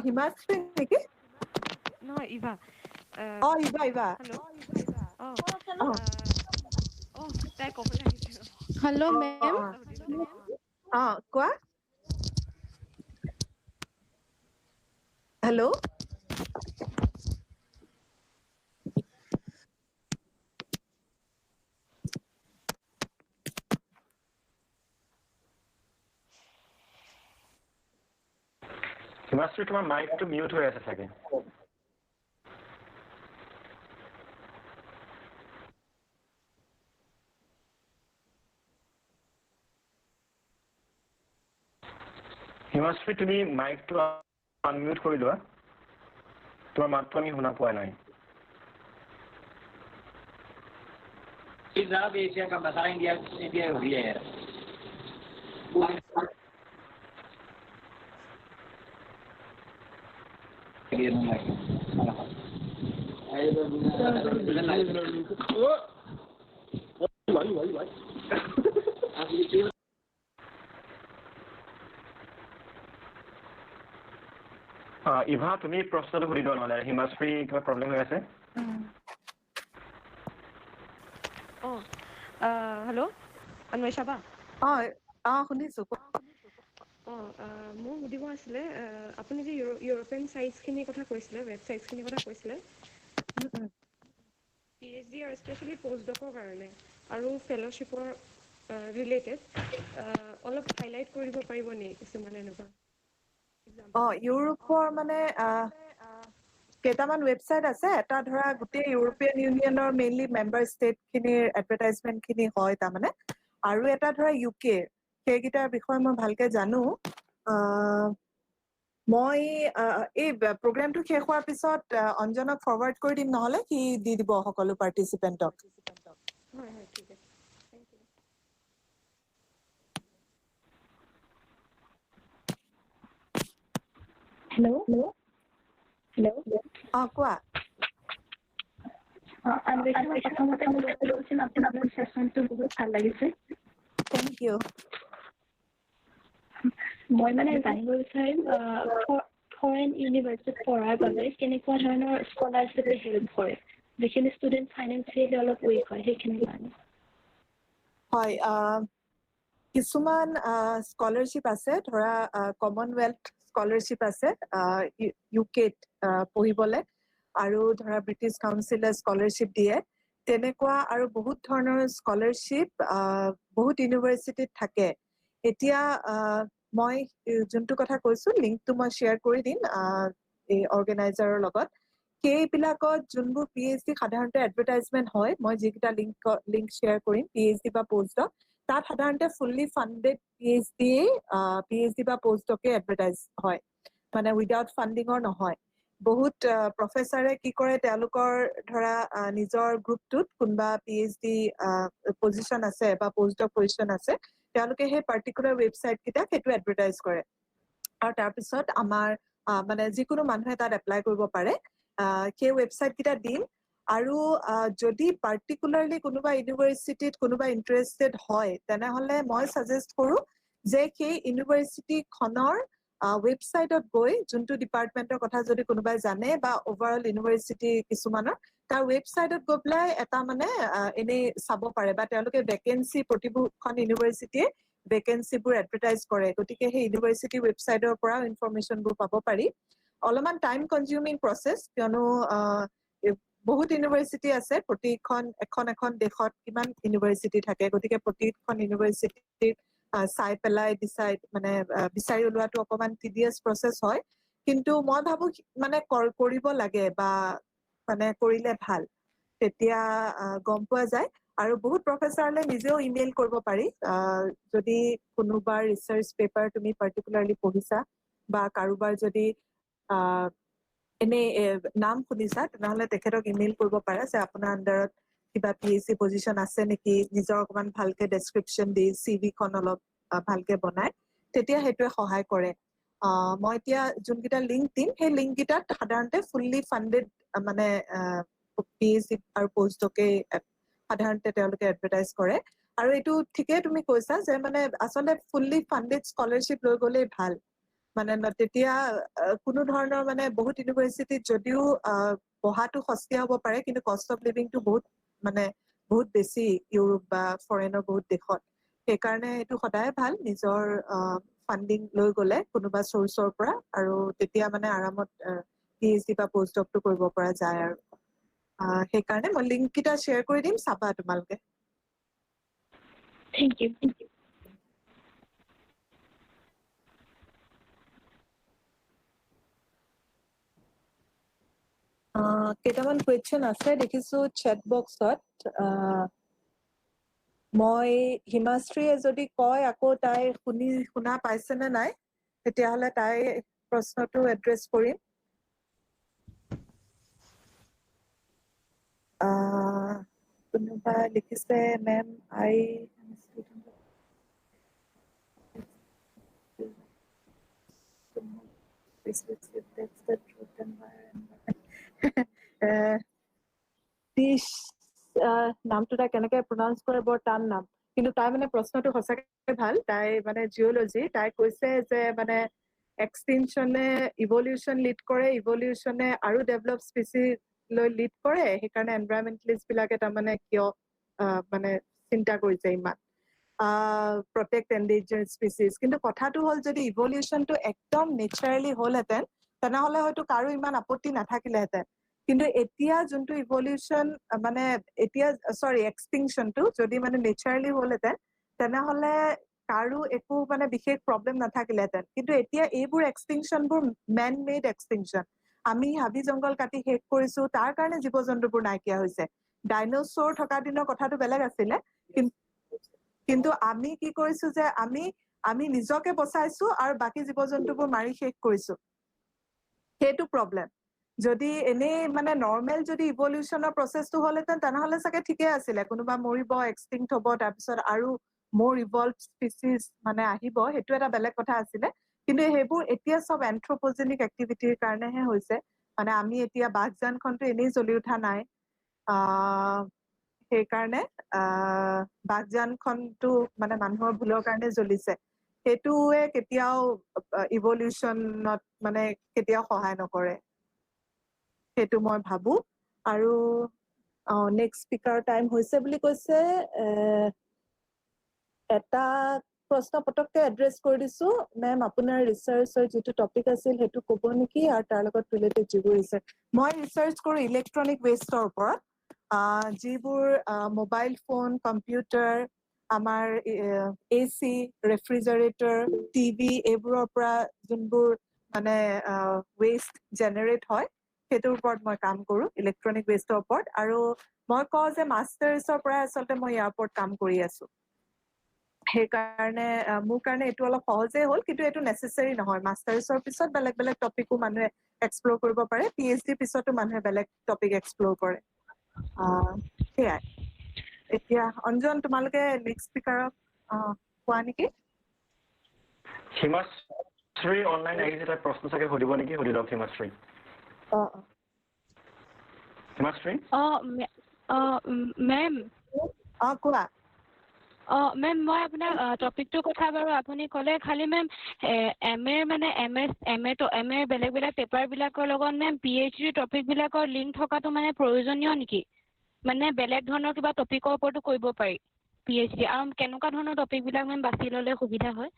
হিমাশ্ৰী নেকি? নহয় ইভা ইভা হেল্ল' অ তাই ক'বলৈ আহিছে হেল্ল' মেম কোৱা হেল্ল' হিমাশ্ৰী তোমাৰ মাইকটো মিউট হৈ আছে চাগে হিমাশ্ৰী তুমি মাইকটো আনমিউট কৰি লোৱা তোমাৰ মাতটো আমি শুনা পোৱা নাই जनाब एशिया का मसला इंडिया इंडिया हो रही है यार ইভা তুমি প্ৰশ্নটো সুধি লোৱা নহ'লে হিমাশ্ৰী কিবা প্ৰব্লেম হৈ আছে হেল্ল' অন্বেষা বা শুনিছো মোৰ সুধিব আছিলে আপুনি যে ইউৰোপিয়ান চাইটছখিনিৰ কথা কৈছিলে ৱেবছাইটছখিনিৰ কথা কৈছিলে PhD আৰু স্পেচিয়েলি পষ্টডকৰ কাৰণে আৰু ফেল'শ্বিপৰ ৰিলেটেড অলপ হাইলাইট কৰিব পাৰিব নেকি কিছুমান এনেকুৱা ইউৰোপৰ মানে কেইটামান ৱেবছাইট আছে এটা ধৰা গোটেই ইউৰোপিয়ান ইউনিয়নৰ মেইনলি মেম্বাৰ ষ্টেটখিনিৰ এডভাৰটাইজমেণ্টখিনি হয় তাৰমানে আৰু এটা ধৰা UK সেইকেইটাৰ বিষয়ে মই ভালকে জানো মই এই প্ৰগ্ৰামটো শেষ হোৱাৰ পিছত অঞ্জনক ফৰৱাৰ্ড কৰি দিম নহ'লে সি দি দিব সকলো পাৰ্টিচিপেণ্টক হয় হয় ঠিক আছে থেংক ইউ হেল্ল' কোৱা প্ৰথমতে আপোনাৰ চেচনটো বহুত ভাল লাগিছে থেংক ইউ মই মানে জানিব বিচাৰিম ফৰেন ইউনিভাৰ্চিটিত পঢ়াৰ বাবে কেনেকুৱা ধৰণৰ স্কলাৰশ্বিপে হেল্প কৰে যিখিনি ষ্টুডেণ্ট ফাইনেন্সিয়েলি অলপ উইক হয় সেইখিনি কাৰণে হয় কিছুমান স্কলাৰশ্বিপ আছে ধৰা কমনৱেলথ স্কলাৰশ্বিপ আছে UKত পঢ়িবলৈ আৰু ধৰা ব্ৰিটিছ কাউন্সিলে স্কলাৰশ্বিপ দিয়ে তেনেকুৱা আৰু বহুত ধৰণৰ স্কলাৰশ্বিপ বহুত ইউনিভাৰ্চিটিত থাকে এতিয়া মই যোনটো কথা কৈছো লিংকটো মই শ্বেয়াৰ কৰি দিম এই অৰ্গেনাইজাৰৰ লগত সেইবিলাকত যোনবোৰ PhD সাধাৰণতে এডভাৰটাইজমেণ্ট হয় মই যিকেইটা লিংক শ্বেয়াৰ কৰিম PhD বা পষ্টডক তাত সাধাৰণতে ফুল্লি ফাণ্ডেড PhD বা পষ্টডকে এডভাৰটাইজ হয় মানে উইদাউট ফাণ্ডিঙৰ নহয় বহুত প্ৰফেচাৰে কি কৰে তেওঁলোকৰ ধৰা নিজৰ গ্ৰুপটোত কোনোবা PhD পজিশ্যন আছে বা পষ্টডক পজিশ্যন আছে তেওঁলোকে সেই পাৰ্টিকুলাৰ ৱেবছাইট কেইটাক সেইটো এডভাৰটাইজ কৰে আৰু তাৰপিছত আমাৰ মানে যিকোনো মানুহে তাত এপ্লাই কৰিব পাৰে সেই ৱেবছাইট কেইটা দিম আৰু যদি পাৰ্টিকুলাৰলি কোনোবা ইউনিভাৰ্চিটিত কোনোবা ইণ্টাৰেষ্টেড হয় তেনেহ'লে মই ছাজেষ্ট কৰোঁ যে সেই ইউনিভাৰ্চিটিখনৰ ৱেবছাইটত গৈ যোনটো ডিপাৰ্টমেণ্টৰ কথা যদি কোনোবাই জানে বা অভাৰঅল ইউনিভাৰ্চিটি কিছুমানৰ তাৰ ৱেবছাইটত গৈ পেলাই এটা মানে এনেই চাব পাৰে বা তেওঁলোকে ভেকেঞ্চি প্ৰতিখন ইউনিভাৰ্চিটিয়ে ভেকেঞ্চিবোৰ এডভাৰটাইজ কৰে গতিকে সেই ইউনিভাৰ্চিটি ৱেবছাইটৰ পৰাও ইনফৰমেশ্যনবোৰ পাব পাৰি অলপমান টাইম কনজিউমিং প্ৰচেছ কিয়নো বহুত ইউনিভাৰ্চিটি আছে প্ৰতিখন এখন দেশত কিমান ইউনিভাৰ্চিটি থাকে গতিকে প্ৰতিখন ইউনিভাৰ্চিটিত চাই পেলাই বিচাৰি ওলোৱাটো অকণমান টিডিয়াছ প্ৰচেছ হয় কিন্তু মই ভাবো মানে কৰিব লাগে বা মানে কৰিলে ভাল তেতিয়া গম পোৱা যায় আৰু বহুত প্ৰফেচাৰলৈ নিজেও ইমেইল কৰিব পাৰি যদি কোনোবাৰ ৰিচাৰ্চ পেপাৰ তুমি পাৰ্টিকুলাৰলি পঢ়িছা বা কাৰোবাৰ যদি এনেই নাম শুনিছা তেনেহ'লে তেখেতক ইমেইল কৰিব পাৰা যে আপোনাৰ আণ্ডাৰত কিবা PhD পজিশন আছে নেকি নিজৰ অকমান ভালকে ডেসক্ৰিপশন দি CV খন অলপ ভালকে বনাই তেতিয়া হেতুৱে সহায় কৰে মই এতিয়া যোনকিটা লিংক দিম সেই লিংক গিটাত সাধাৰণতে ফুললি ফান্ডেড মানে PhD আৰু পোষ্টডকে সাধাৰণতে তেওঁলোকে এডভাৰটাইজ কৰে আৰু এটো ঠিকে তুমি কৈছা যে মানে আসলে ফুললি ফান্ডেড স্কলাৰশিপ লৈ গলে ভাল মানে তেতিয়া কোনো ধৰণৰ মানে বহুত ইউনিভাৰ্সিটি যদিও পঢ়াটো সস্তীয়া হ'ব পাৰে কিন্তু কষ্ট অফ লিভিংটো বহুত বেছি ইউৰোপ বা ফৰেনৰ বহুত দেশত সেইকাৰণে এটো সদায় ভাল নিজৰ ফান্ডিং লৈ গলে কোনোবা সোৰ্সৰ পৰা আৰু তেতিয়া মানে আৰামত PhD বা পোষ্টডকটো কৰিব পৰা যায় আৰু সেইকাৰণে মই লিংক কিটা শেয়াৰ কৰি দিম চাবা তোমালকে Thank you. কেইটামান কুৱেশ্যন আছে দেখিছো চেট বক্সত মই হিমাশ্ৰীয়ে যদি কয় আকৌ তাই শুনা পাইছে নে নাই তেতিয়াহলে তাই প্ৰশ্নটো এড্ৰেছ কৰিম কোনোবা লিখিছে মেম আই নামটো তাই কেনেকে প্ৰনাউন্স কৰে বৰ টান নাম কিন্তু তাই মানে প্ৰশ্নটো সঁচাকে ভাল তাই মানে জিঅলজি তাই কৈছে যে মানে এক্সটিংশনে ইভলিউশন লিড কৰে ইভলিউশনে আৰু ডেভেলপ স্পিচিছ লৈ লিড কৰে সেইকাৰণে এনভাইৰনমেন্টালিষ্ট বিলাকে তাৰমানে কিয় মানে চিন্তা কৰিছে ইমান protect endangered species কিন্তু কথাটো হল যদি ইভলিউশনটো একদম নেচাৰেলি হলহেতেন তেনেহলে হয়তো কাৰো ইমান আপত্তি নাথাকিলেহেতেন কিন্তু এতিয়া যোনটো ইভলিউশন মানে এতিয়া সৰি এক্সটিংশনটো যদি মানে নেচাৰেলি হলহেতেন তেনেহলে কাৰো একো মানে বিশেষ প্ৰবলেম নাথাকিলেহেতেন কিন্তু এতিয়া এইবোৰ এক্সটিংশনবোৰ ম্যান মেড এক্সটিংশন আমি হাবি জংগল কাটি শেষ কৰিছো তাৰ কাৰণে জীৱ-জন্তুবোৰ নাইকিয়া হৈছে ডাইনোসৰ থকা দিনৰ কথাটো বেলেগ আছিল কিন্তু আমি কি কৰিছো যে আমি নিজকে বচাইছো আৰু বাকি জীৱ-জন্তুবোৰ মাৰি শেষ কৰিছো হেতু প্ৰবলেম যদি এনে মানে নৰ্মেল যদি ইভলিউশনৰ প্ৰসেসটো হলেতেন তেনেহলে সাকে ঠিকে আছিল কোনোবা মৰিব এক্সটিংক্ট হ'ব তাৰ পিছত আৰু মোৰ ইভলভ স্পিচিছ মানে আহিব হেতু এটা বেলেগ কথা আছিল কিন্তু হেবোৰ এতিয়া সব এন্থ্ৰোপোজেনিক এক্টিভিটিৰ কাৰণেহে হৈছে মানে আমি এতিয়া বাগজানখনটো এনেই জ্বলি উঠা নাই সেইকাৰণে বাগজানখনটো মানে মানুহৰ ভুলৰ কাৰণে জ্বলিছে হেতুৱে কেতিয়াও ইভলিউশনত মানে কেতিয়াও সহায় নকৰে হেতু মই ভাবো আৰু নেক্সট স্পিকাৰ টাইম হৈছে বুলি কৈছে এটা প্ৰশ্ন পটককে এড্ৰেছ কৰি দিছো মেম আপোনাৰ ৰিসাৰ্চৰ যেটো টপিক আছিল হেতু ক'ব নেকি আৰু তাৰ লগত ৰিলেটেড যিবোৰ ৰিসাৰ্চ মই ৰিসাৰ্চ কৰো ইলেক্ট্ৰনিক ওয়েষ্টৰ ওপৰত যিবোৰ মোবাইল ফোন কম্পিউটাৰ আমাৰ AC ৰেফ্ৰিজাৰেটৰ টিভি এইবোৰৰ পৰা যোনবোৰ মানে ওয়েষ্ট জেনাৰেট হয় হেতুৰ ওপৰত মই কাম কৰো ইলেক্ট্ৰনিক ওয়েষ্টৰ ওপৰত আৰু মই কওঁ যে মাষ্টাৰ্ছৰ পৰা আসলতে মই ইয়াৰ ওপৰত কাম কৰি আছো সেইকাৰণে মোৰ কাৰণে এটো অলপ সহজে হ'ল কিন্তু এটো নেসেসাৰী নহয় মাষ্টাৰ্ছৰ পিছত বেলেগ বেলেগ টপিকো মানুহে এক্সপ্লোৰ কৰিব পাৰে PhD পিছতো মানুহে বেলেগ টপিক এক্সপ্লোৰ কৰে সেয়াই এতিয়া অঞ্জন তোমালোকে নেক্সট স্পিকাৰক কোৱা নেকি হিমাশ্ৰী অনলাইন আহিছে এটা প্ৰশ্ন চাগে সুধিব নেকি সুধি লওক হিমাশ্ৰী হিমাশ্ৰী মেম কোৱা মেম মই আপোনাৰ টপিকটোৰ কথা বাৰু আপুনি ক'লে খালি মেম এমএৰ মানে এমএৰ বেলেগ বেলেগ পেপাৰ বিলাকৰ লগত মেম PhD টপিক বিলাকৰ লিংক থকাটো মানে প্ৰয়োজনীয় নেকি মানে বেলেগ ধৰণৰ কিবা টপিকৰ ওপৰতো কৰিব পাৰি PhD আৰু কেনেকুৱা ধৰণৰ টপিক বিলাক মেম বাছি ললে সুবিধা হয়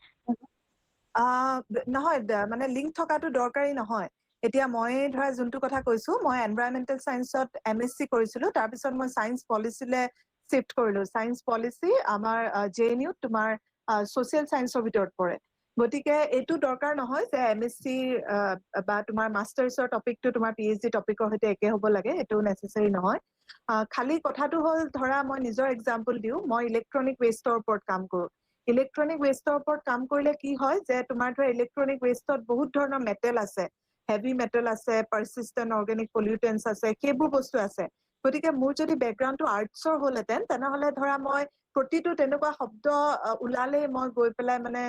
নহয় মানে লিংক থকাটো দৰকাৰী নহয় এতিয়া মই ধৰা যোনটো কথা কৈছো মই এনভাইৰনমেন্টাল সায়েন্সত MSc কৰিছিলো তাৰ পিছত মই সায়েন্স পলিচিলে শিফট কৰিলো সায়েন্স পলিচি আমাৰ JNU তোমাৰ সোশ্যাল সায়েন্সৰ ভিতৰত পৰে গতিকে এটো দৰকাৰ নহয় যে MSc বা তোমাৰ মাষ্টাৰ্ছৰ টপিকটো তোমাৰ PhD টপিকৰ সৈতে একে হ'ব লাগে এটো নেসেসাৰী নহয় খালি কথাটো হল ধৰা মই নিজৰ এক্সাম্পল দিও মই ইলেক্ট্ৰনিক ওয়েষ্টৰ ওপৰত কাম কৰো ইলেক্ট্ৰনিক ওয়েষ্টৰ ওপৰত কাম কৰিলে কি হয় যে তোমাৰ ধৰা ইলেক্ট্ৰনিক ওয়েষ্টত বহুত ধৰণৰ মেটেল আছে হেভি মেটেল আছে পাৰসিষ্টেন্ট অৰ্গেনিক পলিউটেন্টস আছে কেবোৰ বস্তু আছে গতিকে মোৰ যদি বেকগ্ৰাউণ্ডটো আৰ্টছৰ হ'লহেঁতেন তেনেহ'লে ধৰা মই প্ৰতিটো তেনেকুৱা শব্দ ওলালেই মই গৈ পেলাই মানে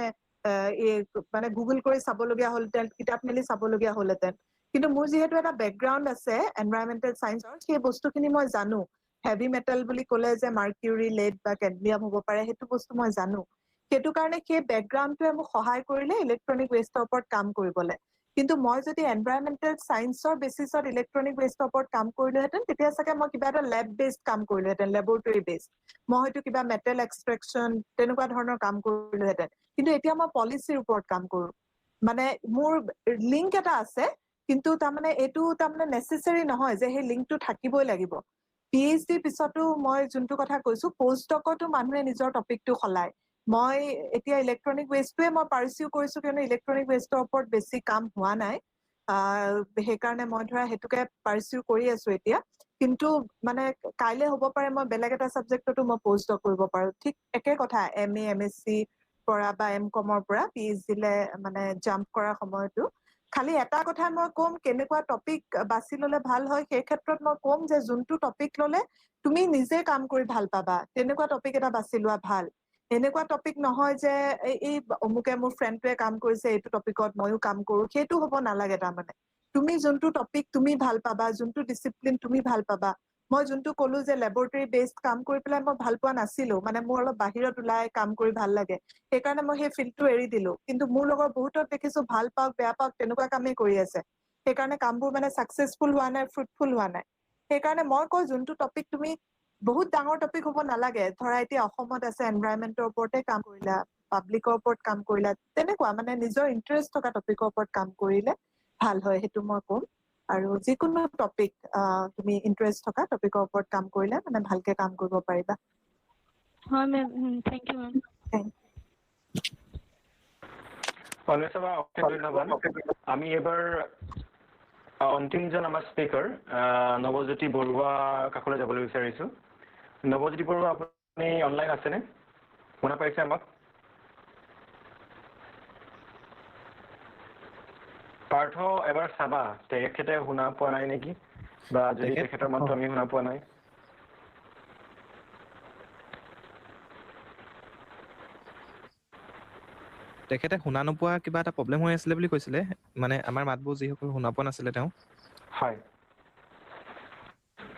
মানে গুগল কৰি চাবলগীয়া হ'লহেঁতেন, কিতাপ মেলি চাবলগীয়া হ'লহেঁতেন। কিন্তু মোৰ যিহেতু এটা বেকগ্ৰাউণ্ড আছে এনভাইৰনমেণ্টেল চায়েন্সৰ, সেই বস্তুখিনি মই জানো। হেভি মেটেল বুলি ক'লে যে মাৰ্কিউৰি, লেড বা কেডমিয়াম হ'ব পাৰে, সেইটো বস্তু মই জানো। সেইটো কাৰণে সেই বেকগ্ৰাউণ্ডটোৱে মোক সহায় কৰিলে ইলেক্ট্ৰনিক ৱেষ্টৰ ওপৰত কাম কৰিবলৈ। কিন্তু মই যদি এনভাইৰনমেণ্টেল চায়েন্সৰ বেচিছত ইলেক্ট্ৰনিক ৱেষ্টৰ ওপৰত কাম কৰিলোহেঁতেন, তেতিয়া চাগে মই কিবা এটা লেব বেছড কাম কৰিলোহেঁতেন, লেবৰেটৰী বেছড। মই হয়তো কিবা মেটেল এক্সট্ৰেকশ্যন তেনেকুৱা ধৰণৰ কাম কৰিলোহেঁতেন। কিন্তু এতিয়া মই পলিচিৰ ওপৰত কাম কৰো। মানে মোৰ লিংক এটা আছে, কিন্তু তাৰমানে এইটো তাৰমানে নেচেচাৰী নহয় যে সেই লিংকটো থাকিবই লাগিব। PhD পিছতো মই যোনটো কথা কৈছো, পষ্ট ডকতো মানুহে নিজৰ টপিকটো সলায়। মই এতিয়া ইলেক্ট্ৰনিক ৱেষ্টটোৱে মই পাৰ্চিউ কৰিছো, কিয়নো ইলেক্ট্ৰনিক ৱেষ্টৰ ওপৰত বেছি কাম হোৱা নাই। সেইকাৰণে মই ধৰা সেইটোকে পাৰ্চিউ কৰি আছো এতিয়া। কিন্তু মানে কাইলে হ'ব পাৰে মই বেলেগ এটা ছাবজেক্টতো মই পষ্ট ডক কৰিব পাৰো। ঠিক একে কথা MA, MSc পৰা বা MCOMৰ পৰা PhD লে মানে জাম্প কৰাৰ সময়তো। খালি এটা কথা মই ক'ম, কেনেকুৱা টপিক বাছি ল'লে ভাল হয় সেই ক্ষেত্ৰত মই ক'ম যে যোনটো টপিক ল'লে তুমি নিজে কাম কৰি ভাল পাবা, তেনেকুৱা টপিক এটা বাছি লোৱা ভাল। এনেকুৱা টপিক নহয় যে এই অমুকে মোৰ ফ্ৰেণ্ডটোৱে কাম কৰিছে এইটো টপিকত ময়ো কাম কৰো, সেইটো হ'ব নালাগে তাৰমানে। তুমি যোনটো টপিক তুমি ভাল পাবা, যোনটো ডিচিপ্লিন তুমি ভাল পাবা। মই যোনটো ক'লো যে লেবৰেটৰী বেছড কাম কৰি পেলাই মই ভাল পোৱা নাছিলো, মানে মোৰ অলপ বাহিৰত ওলাই কাম কৰি ভাল লাগে। সেইকাৰণে মই সেই ফিল্ডটো এৰি দিলো। কিন্তু মোৰ লগৰ বহুতক দেখিছো ভাল পাওক বেয়া পাওক তেনেকুৱা কামেই কৰি আছে। সেইকাৰণে কামবোৰ মানে ছাকচেছফুল হোৱা নাই, ফ্ৰুটফুল হোৱা নাই। সেইকাৰণে মই কওঁ যোনটো টপিক তুমি বহুত ডাঙৰ টপিক হ'ব নালাগে। ধৰা এতিয়া অসমত আছে এনভাইৰনমেন্টৰ ওপৰতে কাম কৰিলা, পাব্লিকৰ ওপৰত কাম কৰিলা, তেনেকুৱা মানে নিজৰ ইণ্টাৰেষ্ট থকা টপিকৰ ওপৰত কাম কৰিলে ভাল হয়, সেইটো মই ক'ম। আৰু যিকোনো টপিক তুমি ইণ্টাৰেষ্ট থকা টপিকৰ ওপৰত কাম কৰিলে মানে ভালকে কাম কৰিব পাৰিবা। হয় মেম, থেংক ইউ মেম। অশেষ ধন্যবাদ। আমি এবাৰ অন্তিমজন আমাৰ স্পীকাৰ নৱজ্যোতি বৰুৱা কাষলৈ যাবলৈ বিচাৰিছো। নৱজ্যোতি বৰুৱা, আপুনি অনলাইন আছেনে? শুনা পাইছে আমাক? পাৰ্থ এবাৰ চাবা, তেখেতে শুনা পোৱা নাই নেকি, বা যদি তেখেতৰ মাতটো আমি শুনা পোৱা নাই। তেখেতে শুনা নোপোৱা কিবা এটা প্ৰব্লেম হৈ আছিলে বুলি কৈছিলে, মানে আমাৰ মাতবোৰ যিসকল শুনা পোৱা নাছিলে তেওঁ। হয়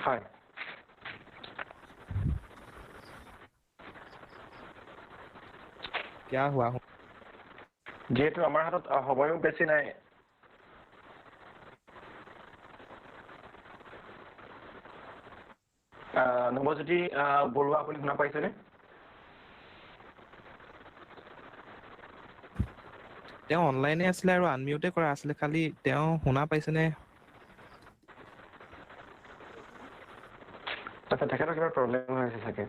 হয়। কিয়া হোৱা? যিহেতু আমাৰ হাতত সময়ো বেছি নাই, নৱজ্যোতি বৰুৱা, আপুনি শুনা পাইছেনে? তেওঁ অনলাইনে আছিলে আৰু আনমিউটে কৰা আছিলে, খালি তেওঁ শুনা পাইছেনে? আচ্ছা, তেখেতৰ কিবা প্ৰব্লেম হৈ আছে চাগে।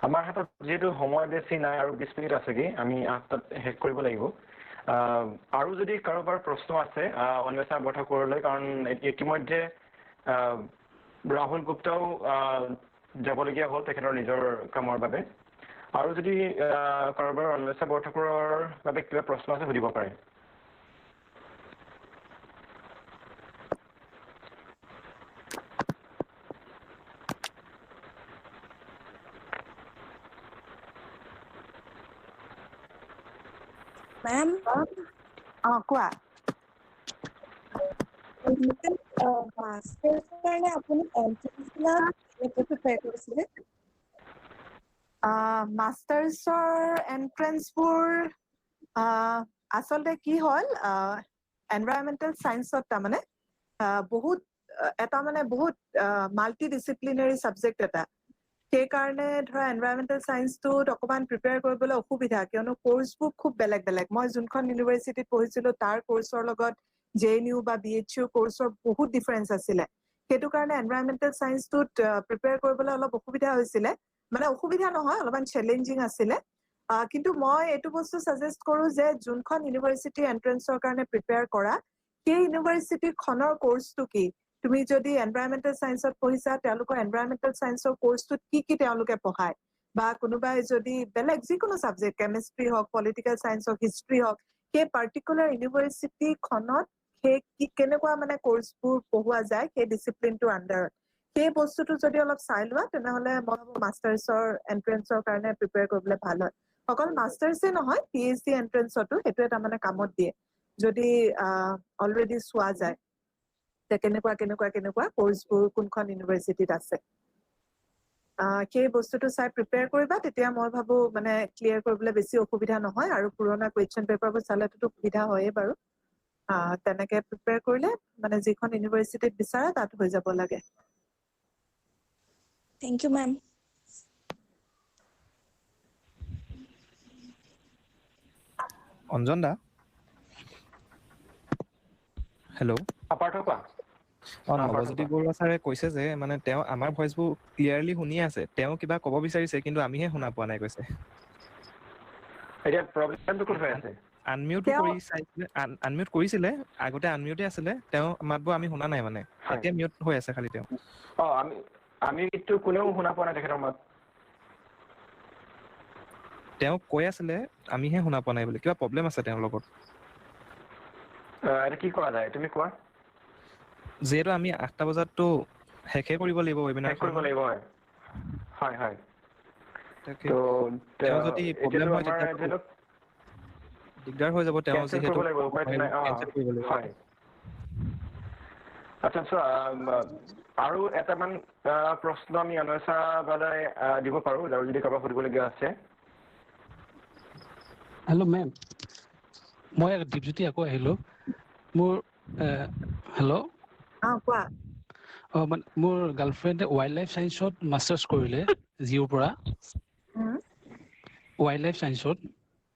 আমাৰ হাতত যিহেতু সময় বেছি নাই আৰু 20 মিনিট আছেগে, আমি 8টাত শেষ কৰিব লাগিব। আৰু যদি কাৰোবাৰ প্ৰশ্ন আছে অন্বেষা বৰঠাকুৰলৈ, কাৰণ ইতিমধ্যে ৰাহুল গুপ্তাও যাবলগীয়া হ'ল তেখেতৰ নিজৰ কামৰ বাবে। আৰু যদি কাৰোবাৰ অন্বেষা বৰঠাকুৰৰ বাবে কিবা প্ৰশ্ন আছে সুধিব পাৰে। মেম, কোৱা। মাষ্টাৰ্ছৰ কাৰণে আপুনি এন্ট্ৰেন্সবিলাক কেনেকৈ প্ৰিপেয়াৰ কৰিছিলে? মাষ্টাৰ্ছৰ এন্ট্ৰেন্সবোৰ আচলতে কি হ'ল, এনভাইৰনমেণ্টেল চায়েন্সত তাৰমানে বহুত মাল্টি ডিচিপ্লিনাৰী ছাবজেক্ট এটা। সেইকাৰণে ধৰা এনভাইৰনমেণ্টেল চায়েন্সটোত অকণমান প্ৰিপেয়াৰ কৰিবলৈ অসুবিধা, কিয়নো কৰ্চবোৰ খুব বেলেগ বেলেগ। মই যোনখন ইউনিভাৰ্চিটিত পঢ়িছিলো তাৰ কৰ্চৰ লগত JNU বা BHU কৰ্চৰ বহুত ডিফাৰেঞ্চ আছিলে। সেইটো কাৰণে এনভাইৰনমেণ্টেল চায়েন্সটোত প্ৰিপেয়াৰ কৰিবলৈ অলপ অসুবিধা হৈছিলে। মানে অসুবিধা নহয়, অলপমান চেলেঞ্জিং আছিলে। কিন্তু মই এইটো বস্তু সাজেষ্ট কৰো যে যোনখন ইউনিভাৰ্চিটি এন্ট্ৰেন্সৰ কাৰণে প্ৰিপেয়াৰ কৰা সেই ইউনিভাৰ্চিটিখনৰ কোৰ্সটো কি। তুমি যদি এনভাইৰনমেন্টেল সায়েন্সত পঢ়িছা তেওঁলোকৰ এনভাইৰনমেন্টেল সায়েন্সৰ কোৰ্সটোত কি তেওঁলোকে পঢ়ায়, বা কোনোবাই যদি বেলেগ যিকোনো সাবজেক্ট কেমিষ্ট্ৰি হওক, পলিটিকেল সায়েন্স হওক, হিষ্ট্ৰি হওক, সেই পাৰ্টিকুলাৰ ইউনিভাৰ্চিটিখনত সেই কেনেকুৱা মানে কোৰ্সবোৰ পঢ়োৱা যায় সেই ডিসিপ্লিনটোৰ আন্ডাৰত, সেই বস্তুটো যদি অলপ চাই লোৱা তেনেহলে মই ভাবো মাষ্টাৰ্ছৰ এন্ট্ৰেন্সৰ কাৰণে প্ৰিপেয়াৰ কৰিবলৈ ভাল হয়। অকল মাষ্টাৰ্ছে নহয়, PhD এন্ট্ৰেন্সতো সেইটো এটা মানে কামত দিয়ে যদি অলৰেডি চোৱা যায় যে কেনেকুৱা কোৰ্সবোৰ কোনখন ইউনিভাৰ্চিটিত আছে। সেই বস্তুটো চাই প্ৰিপেয়াৰ কৰিবা, তেতিয়া মই ভাবো মানে ক্লিয়াৰ কৰিবলৈ বেছি অসুবিধা নহয়, আৰু পুৰণা কুৱেশ্যন পেপাৰবোৰ চালেতো সুবিধা হয়ে বাৰু। তেনেকে প্ৰিপেয়াৰ কৰিলে মানে যিখন ইউনিভাৰ্চিটিত বিচাৰা তাত হৈ যাব লাগে। Thank you, ma'am. অঞ্জন দা, হেল্ল'। পাৰ্থ কোৱা। নৱজ্যোতি বৰুৱা ছাৰে কৈছে যে মানে তেওঁ আমাৰ ভইচবোৰ ক্লিয়াৰলি শুনি আছে, তেওঁ কিবা ক'ব বিচাৰিছে কিন্তু আমিহে শুনা পোৱা নাই কৈছে। এতিয়া প্ৰব্লেমটো ক'ত হৈ আছে? আনমিউট কৰিছিলে, আগতে আনমিউটে আছিলে, তেওঁ মাতবোৰ আমি শুনা নাই মানে, এতিয়া মিউট হৈ আছে খালি তেওঁ। আমি কিন্তু কোনেও শুনা পোৱা নাই তেখেতৰ মাত। তেওঁ কৈ আছিলে আমিহে শুনা পোৱা নাই বুলি, কিবা প্ৰব্লেম আছে তেওঁৰ লগত। এতিয়া কি কৰা যায় তুমি কোৱা। যিহেতু আমি 8টা বজাততো শেষে কৰিব লাগিব ৱেবিনাৰ, শেষ কৰিব লাগিব। হয় হয়। তাকে তো তেওঁ যদি প্ৰব্লেম হয় আমাৰ তেতিয়া দিগদাৰ হৈ যাব, তেওঁ কেনচেল যিহেতু কৰিব লাগিব, উপায়টো নাই। কেনচেল কৰিব লাগিব। হয়। আচ্ছা চোৱা, আৰু এটামান প্ৰশ্ন আমি অনৈছা বালৈ দিব পাৰো আৰু যদি কাৰোবাক সুধিবলগীয়া আছে। হেল্ল' মেম, মই দীপজ্যোতি আকৌ আহিলো। মোৰ হেল্ল'। কোৱা। মানে মোৰ গাৰ্লফ্ৰেণ্ডে ৱাইল্ড লাইফ সায়েন্সত মাষ্টাৰ্ছ কৰিলে জিউৰ পৰা, ৱাইল্ড লাইফ সায়েন্সত।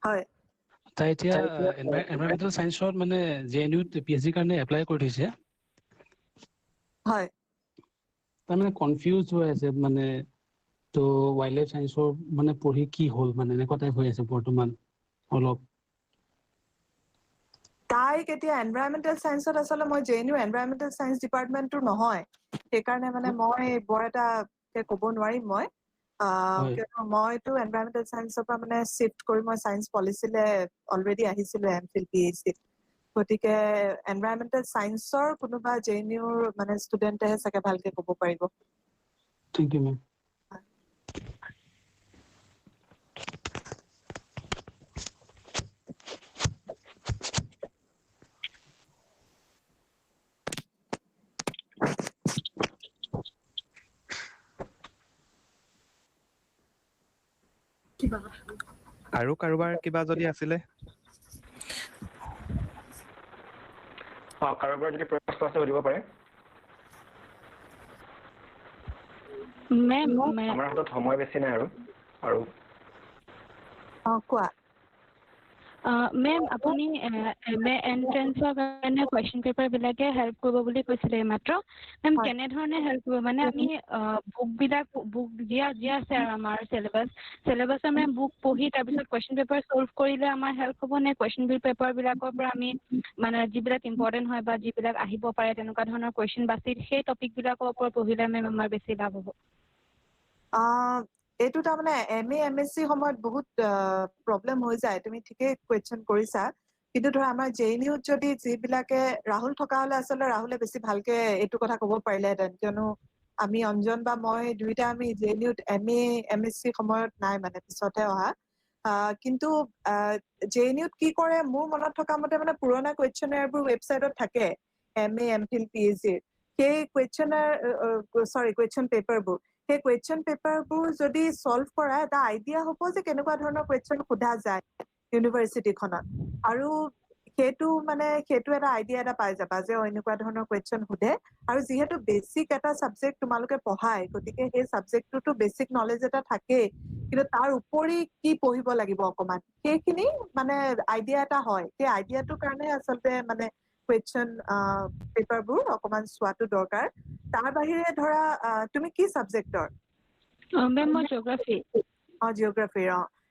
হয়। তাই এতিয়া এনভাইৰনমেন্টেল সায়েন্সত মানে JNUত PhD কাৰণে এপ্লাই কৰি থৈছে। হয়। তাৰমানে কনফিউজ হৈ আছে মানে, ত' ৱাইল্ড লাইফ সায়েন্সৰ মানে পঢ়ি কি হ'ল মানে এনেকুৱা টাইপ হৈ আছে বৰ্তমান অলপ। তাইক এতিয়া এনভাইৰনমেন্টেল সায়েন্সত আচলতে মই JNU এনভাইৰনমেন্টেল সায়েন্স ডিপাৰ্টমেন্টটো নহয়, সেইকাৰণে মানে মই বৰ এটা ক'ব নোৱাৰিম মই। মইতো এনভাইৰনমেন্টেল সায়েন্সৰ পৰা মানে শিফ্ট কৰি মই সায়েন্স পলিচিলে অলৰেডি আহিছিলো MPhil PhD। গতিকে এনভাইৰনমেন্টেল সায়েন্সৰ কোনোবা JNUৰ মানে ষ্টুডেণ্টেহে চাগে ভালকে ক'ব পাৰিব। Thank you ma'am. আৰু কাৰোবাৰ কিবা যদি আছিলে? কাৰোবাৰ যদি প্ৰশ্ন আছে সুধিব পাৰে। আমাৰ হাতত সময় বেছি নাই আৰু কোৱা। মেম আপুনি MA এন্ট্ৰেন্সৰ কাৰণে কুৱেশ্যন পেপাৰ বিলাকে হেল্প কৰিব বুলি কৈছিলে মাত্ৰ। মেম কেনেধৰণে হেল্প কৰিব? মানে আমি বুক দিয়া আছে আৰু আমাৰ চিলেবাছৰ মানে বুক পঢ়ি তাৰপিছত কুৱেশ্যন পেপাৰ ছল্ভ কৰিলে আমাৰ হেল্প হ'ব নে? কুৱেশ্যন পেপাৰ বিলাকৰ পৰা আমি মানে যিবিলাক ইম্পৰ্টেণ্ট হয় বা যিবিলাক আহিব পাৰে তেনেকুৱা ধৰণৰ কুৱেশ্যন বাছি সেই টপিক বিলাকৰ ওপৰত পঢ়িলে মেম আমাৰ বেছি লাভ হ'ব। এইটো তাৰমানে MA MSc সময়ত বহুত প্ৰব্লেম হৈ যায়, তুমি ঠিকেই কুৱেশ্যন কৰিছা। কিন্তু ধৰা আমাৰ JNUত যদি যিবিলাকে ৰাহুল থকা হলে আচলতে ৰাহুলে বেছি ভালকে এইটো কথা ক'ব পাৰিলেহেঁতেন, কিয়নো আমি অঞ্জন বা মই দুইটা আমি JNUত MA MSc সময়ত নাই, মানে পিছতহে অহা। কিন্তু JNUত কি কৰে মোৰ মনত থকা মতে মানে পুৰণা কুৱেশ্যনাৰবোৰ ৱেবছাইটত থাকে, MA MPhil PhD সেই কুৱেশ্যন পেপাৰবোৰ। সেই কুৱেশ্যন পেপাৰবোৰ যদি ছল্ভ কৰা এটা আইডিয়া হ'ব যে কেনেকুৱা ধৰণৰ কুৱেশ্যন সোধা যায় ইউনিভাৰ্চিটিখনত, আৰু সেইটো এটা আইডিয়া এটা পাই যাবা যে এনেকুৱা ধৰণৰ কুৱেশ্যন সোধে। আৰু যিহেতু বেচিক এটা চাবজেক্ট তোমালোকে পঢ়াই, গতিকে সেই চাবজেক্টটোতো বেচিক নলেজ এটা থাকেই, কিন্তু তাৰ উপৰি কি পঢ়িব লাগিব অকমান সেইখিনি মানে আইডিয়া এটা হয়। সেই আইডিয়াটোৰ কাৰণে আচলতে মানে কুৱেশ্যন পেপাৰবোৰ অকমান চোৱাটো দৰকাৰ। তাৰ বাহিৰে ধৰা তুমি কি চাবজেক্টৰ? মেম মই জিঅ'গ্ৰাফি জিঅ'গ্ৰাফিৰ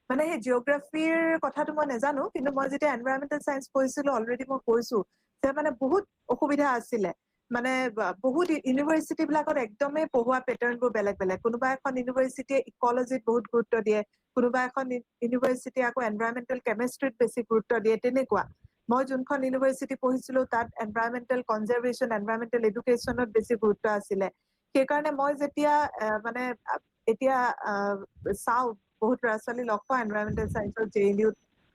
মানে সেই জিঅ'গ্ৰাফিৰ কথাটো মই নাজানো কিন্তু মই যেতিয়া এনভাইৰনমেণ্টেল চায়েন্স পঢ়িছিলো অলৰেডি মই কৈছো যে মানে বহুত অসুবিধা আছিলে মানে বহুত ইউনিভাৰ্চিটি বিলাকত একদমেই পঢ়োৱা পেটাৰ্ণবোৰ বেলেগ বেলেগ কোনোবা এখন ইউনিভাৰ্চিটিয়ে ইকলজিত বহুত গুৰুত্ব দিয়ে কোনোবা এখন ইউনিভাৰ্চিটিয়ে আকৌ এনভাইৰনমেণ্টেল কেমিষ্ট্ৰিত বেছি গুৰুত্ব দিয়ে তেনেকুৱা মই যোনখন ইউনিভাৰ্চিটি পঢ়িছিলো তাত এনভাইৰনমেণ্টেল কনজাৰভেশ্যন এনভাইৰনমেণ্টেল এডুকেশ্যনত বেছি গুৰুত্ব আছিলে সেইকাৰণে মই যেতিয়া মানে এতিয়া চাওঁ বহুত ল'ৰা ছোৱালী লগ পাওঁ এনভাইৰনমেণ্টেল চায়েন্সৰ JNU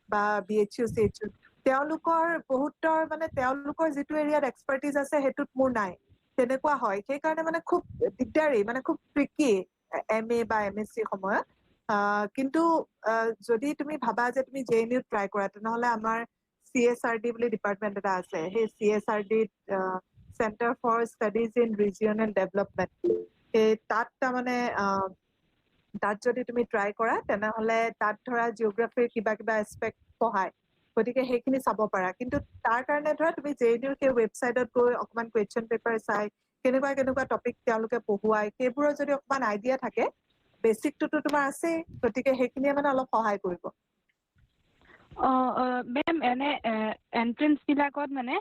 বা BHU CHU তেওঁলোকৰ বহুতৰ মানে তেওঁলোকৰ যিটো এৰিয়াত এক্সপাৰ্টিজ আছে সেইটোত মোৰ নাই তেনেকুৱা হয় সেইকাৰণে মানে খুব দিগদাৰী মানে খুব ট্ৰিকি MA বা MSc সময়ত কিন্তু যদি তুমি ভাবা যে তুমি JNU ট্ৰাই কৰা তেনেহ'লে আমাৰ CSRD বুলি ডিপাৰ্টমেণ্ট এটা আছে সেই CSRD centre for studies in regional development সেই তাত তাৰমানে তাত যদি তুমি ট্ৰাই কৰা তেনেহ'লে তাত ধৰা জিঅ'গ্ৰাফিৰ কিবা কিবা এছপেক্ট পঢ়ায় গতিকে সেইখিনি চাব পাৰা কিন্তু তাৰ কাৰণে ধৰা তুমি JNUৰ সেই ৱেবছাইটত গৈ অকণমান কুৱেশ্যন পেপাৰ চাই কেনেকুৱা টপিক তেওঁলোকে পঢ়ুৱাই সেইবোৰৰ যদি অকণমান আইডিয়া থাকে বেচিকটোতো তোমাৰ আছেই গতিকে সেইখিনিয়ে মানে অলপ সহায় কৰিব মেম এনে এন্ট্ৰেন্স বিলাকত মানে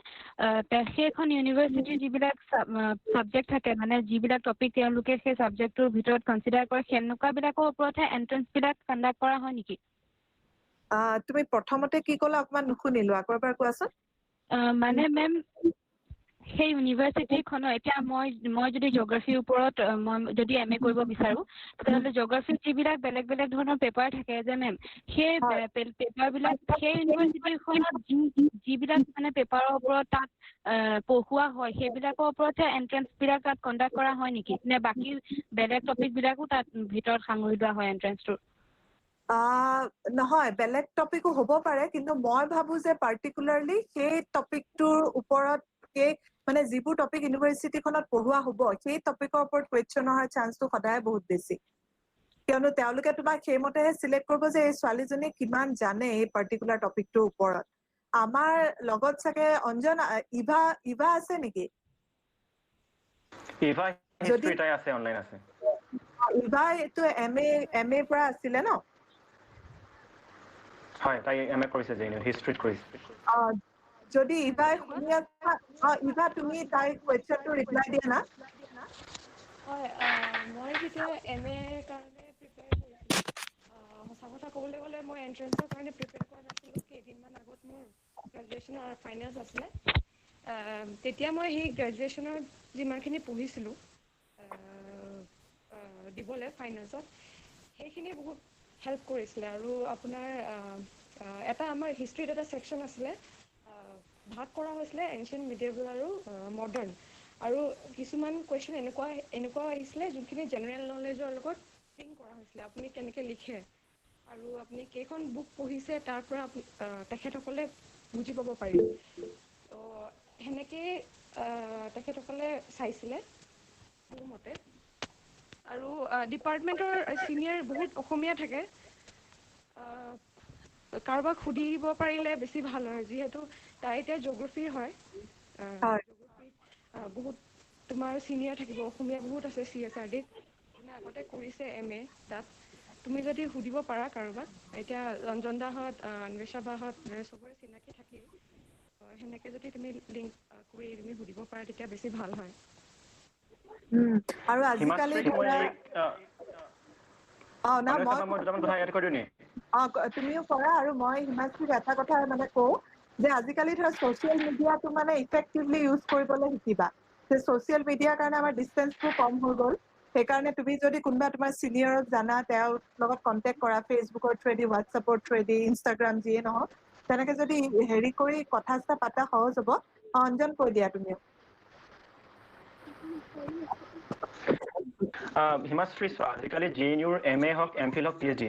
সেইখন ইউনিভাৰ্চিটিৰ যিবিলাক ছাবজেক্ট থাকে মানে যিবিলাক টপিক তেওঁলোকে সেই ছাবজেক্টটোৰ ভিতৰত কনচিডাৰ কৰে সেনেকুৱাবিলাকৰ ওপৰতহে এন্ট্ৰেন্সবিলাক কণ্ডাক্ট কৰা হয় নেকি তুমি প্ৰথমতে কি ক'লা অকণমান নুশুনিলো আকৌ এবাৰ কোৱাচোন মানে মেম সেই ইউনিভাৰ্চিটিখনৰ এতিয়া মই যদি জিঅ'গ্ৰাফিৰ ওপৰত মই যদি MA কৰিব বিচাৰোঁ তেতিয়াহ'লে জিঅ'গ্ৰাফিৰ যিবিলাক বেলেগ বেলেগ ধৰণৰ পেপাৰ থাকে যে মেম সেই পেপাৰবিলাক সেই ইউনিভাৰ্চিটিখনত যিবিলাক মানে পেপাৰৰ ওপৰত তাত পঢ়োৱা হয় সেইবিলাকৰ ওপৰতহে এণ্ট্ৰেন্সবিলাক তাত কণ্ডাক্ট কৰা হয় নেকি নে বাকী বেলেগ টপিকবিলাকো তাত ভিতৰত সাঙুৰি লোৱা হয় এণ্ট্ৰেন্সটোৰ নহয় বেলেগ টপিকো হ'ব পাৰে কিন্তু মই ভাবো যে পাৰ্টিকুলাৰলি সেই টপিকটোৰ ওপৰত মানে যিবোৰ টপিক ইউনিভাৰ্চিটিখনত পঢ়োৱা হ'ব সেই টপিকৰ ওপৰত কুৱেশ্যন অহাৰ চান্সটো সদায় বহুত বেছি কিয়নো তেওঁলোকে তোমাক সেইমতেহে চিলেক্ট কৰিব যে এই ছোৱালীজনী কিমান জানে এই পাৰ্টিকুলাৰ টপিকটোৰ ওপৰত আমাৰ লগত চাগে অঞ্জন ইভা আছে নেকি ইভা হিষ্ট্ৰী তাই আছে অনলাইন আছে ইভা এইটো MA পৰা আছিলে ন হয় তাই MA কৰিছে JNU হিষ্ট্ৰীত কৰিছে যদি ইভাই শুনি আছা ইভা তুমি তাই কুৱেশ্যনটো ৰিপ্লাই দিয়া না হয় মই যেতিয়া MA কাৰণে প্ৰিপেয়াৰ কৰিছিলোঁ সঁচা কথা ক'বলৈ গ'লে মই এণ্ট্ৰেন্সৰ কাৰণে প্ৰিপেয়াৰ কৰা নাছিলোঁ কেইদিনমান আগত মোৰ গ্ৰেজুৱেশ্যনৰ ফাইনেলছ আছিলে তেতিয়া মই সেই গ্ৰেজুৱেশ্যনৰ যিমানখিনি পঢ়িছিলোঁ দিবলৈ ফাইনেলছত সেইখিনি বহুত হেল্প কৰিছিলে আৰু আপোনাৰ এটা আমাৰ হিষ্ট্ৰীত এটা ছেকশ্যন আছিলে ভাগ কৰা হৈছিলে এনচিয়েণ্ট মিডিয়েবল আৰু মডাৰ্ণ আৰু কিছুমান কুৱেশ্যন এনেকুৱা আহিছিলে যোনখিনি জেনেৰেল নলেজৰ লগত লিংক কৰা হৈছিলে আপুনি কেনেকৈ লিখে আৰু আপুনি কেইখন বুক পঢ়িছে তাৰ পৰা তেখেতসকলে বুজি পাব পাৰিব তো সেনেকেই তেখেতসকলে চাইছিলে মোৰ মতে আৰু ডিপাৰ্টমেণ্টৰ ছিনিয়ৰ বহুত অসমীয়া থাকে কাৰোবাক সুধিব পাৰিলে বেছি ভাল হয় যিহেতু তাই এতিয়া জিঅ'গ্ৰাফীৰ হয় জিঅ'গ্ৰাফীত বহুত তোমাৰ ছিনিয়ৰ থাকিব অসমীয়া বহুত আছে CSRDত যোনে আগতে কৰিছে MA তাত তুমি যদি সুধিব পাৰা কাৰোবাক এতিয়া ৰঞ্জন দাহঁত অন্বেষা বাহঁত চবৰে চিনাকি থাকেই সেনেকৈ যদি তুমি লিংক কৰি তুমি সুধিব পাৰা তেতিয়া বেছি ভাল হয় আৰু আজিকালি তুমিও কৰা আৰু মই হিমাশ্ৰীক এটা কথা মানে কওঁ যে আজিকালি ধৰা ছ'চিয়েল মিডিয়াটো মানে ইফেক্টিভলি ইউজ কৰিবলৈ শিকিবা যে ছ'চিয়েল মিডিয়াৰ কাৰণে আমাৰ ডিষ্টেঞ্চটো কম হৈ গ'ল সেইকাৰণে তুমি যদি কোনোবা তোমাৰ ছিনিয়ৰক জানা তেওঁৰ লগত কণ্টেক্ট কৰা ফেচবুকৰ থ্ৰুৱেদি হোৱাটছএপৰ থ্ৰুৱেদি ইনষ্টাগ্ৰাম যিয়ে নহওক তেনেকৈ যদি হেৰি কৰি কথা চথা পাতা সহজ হ'ব অঞ্জন কৈ দিয়া তুমিও হিমাশ্ৰী আজিকালি JNUৰ MA হওক MPhil হওক PhD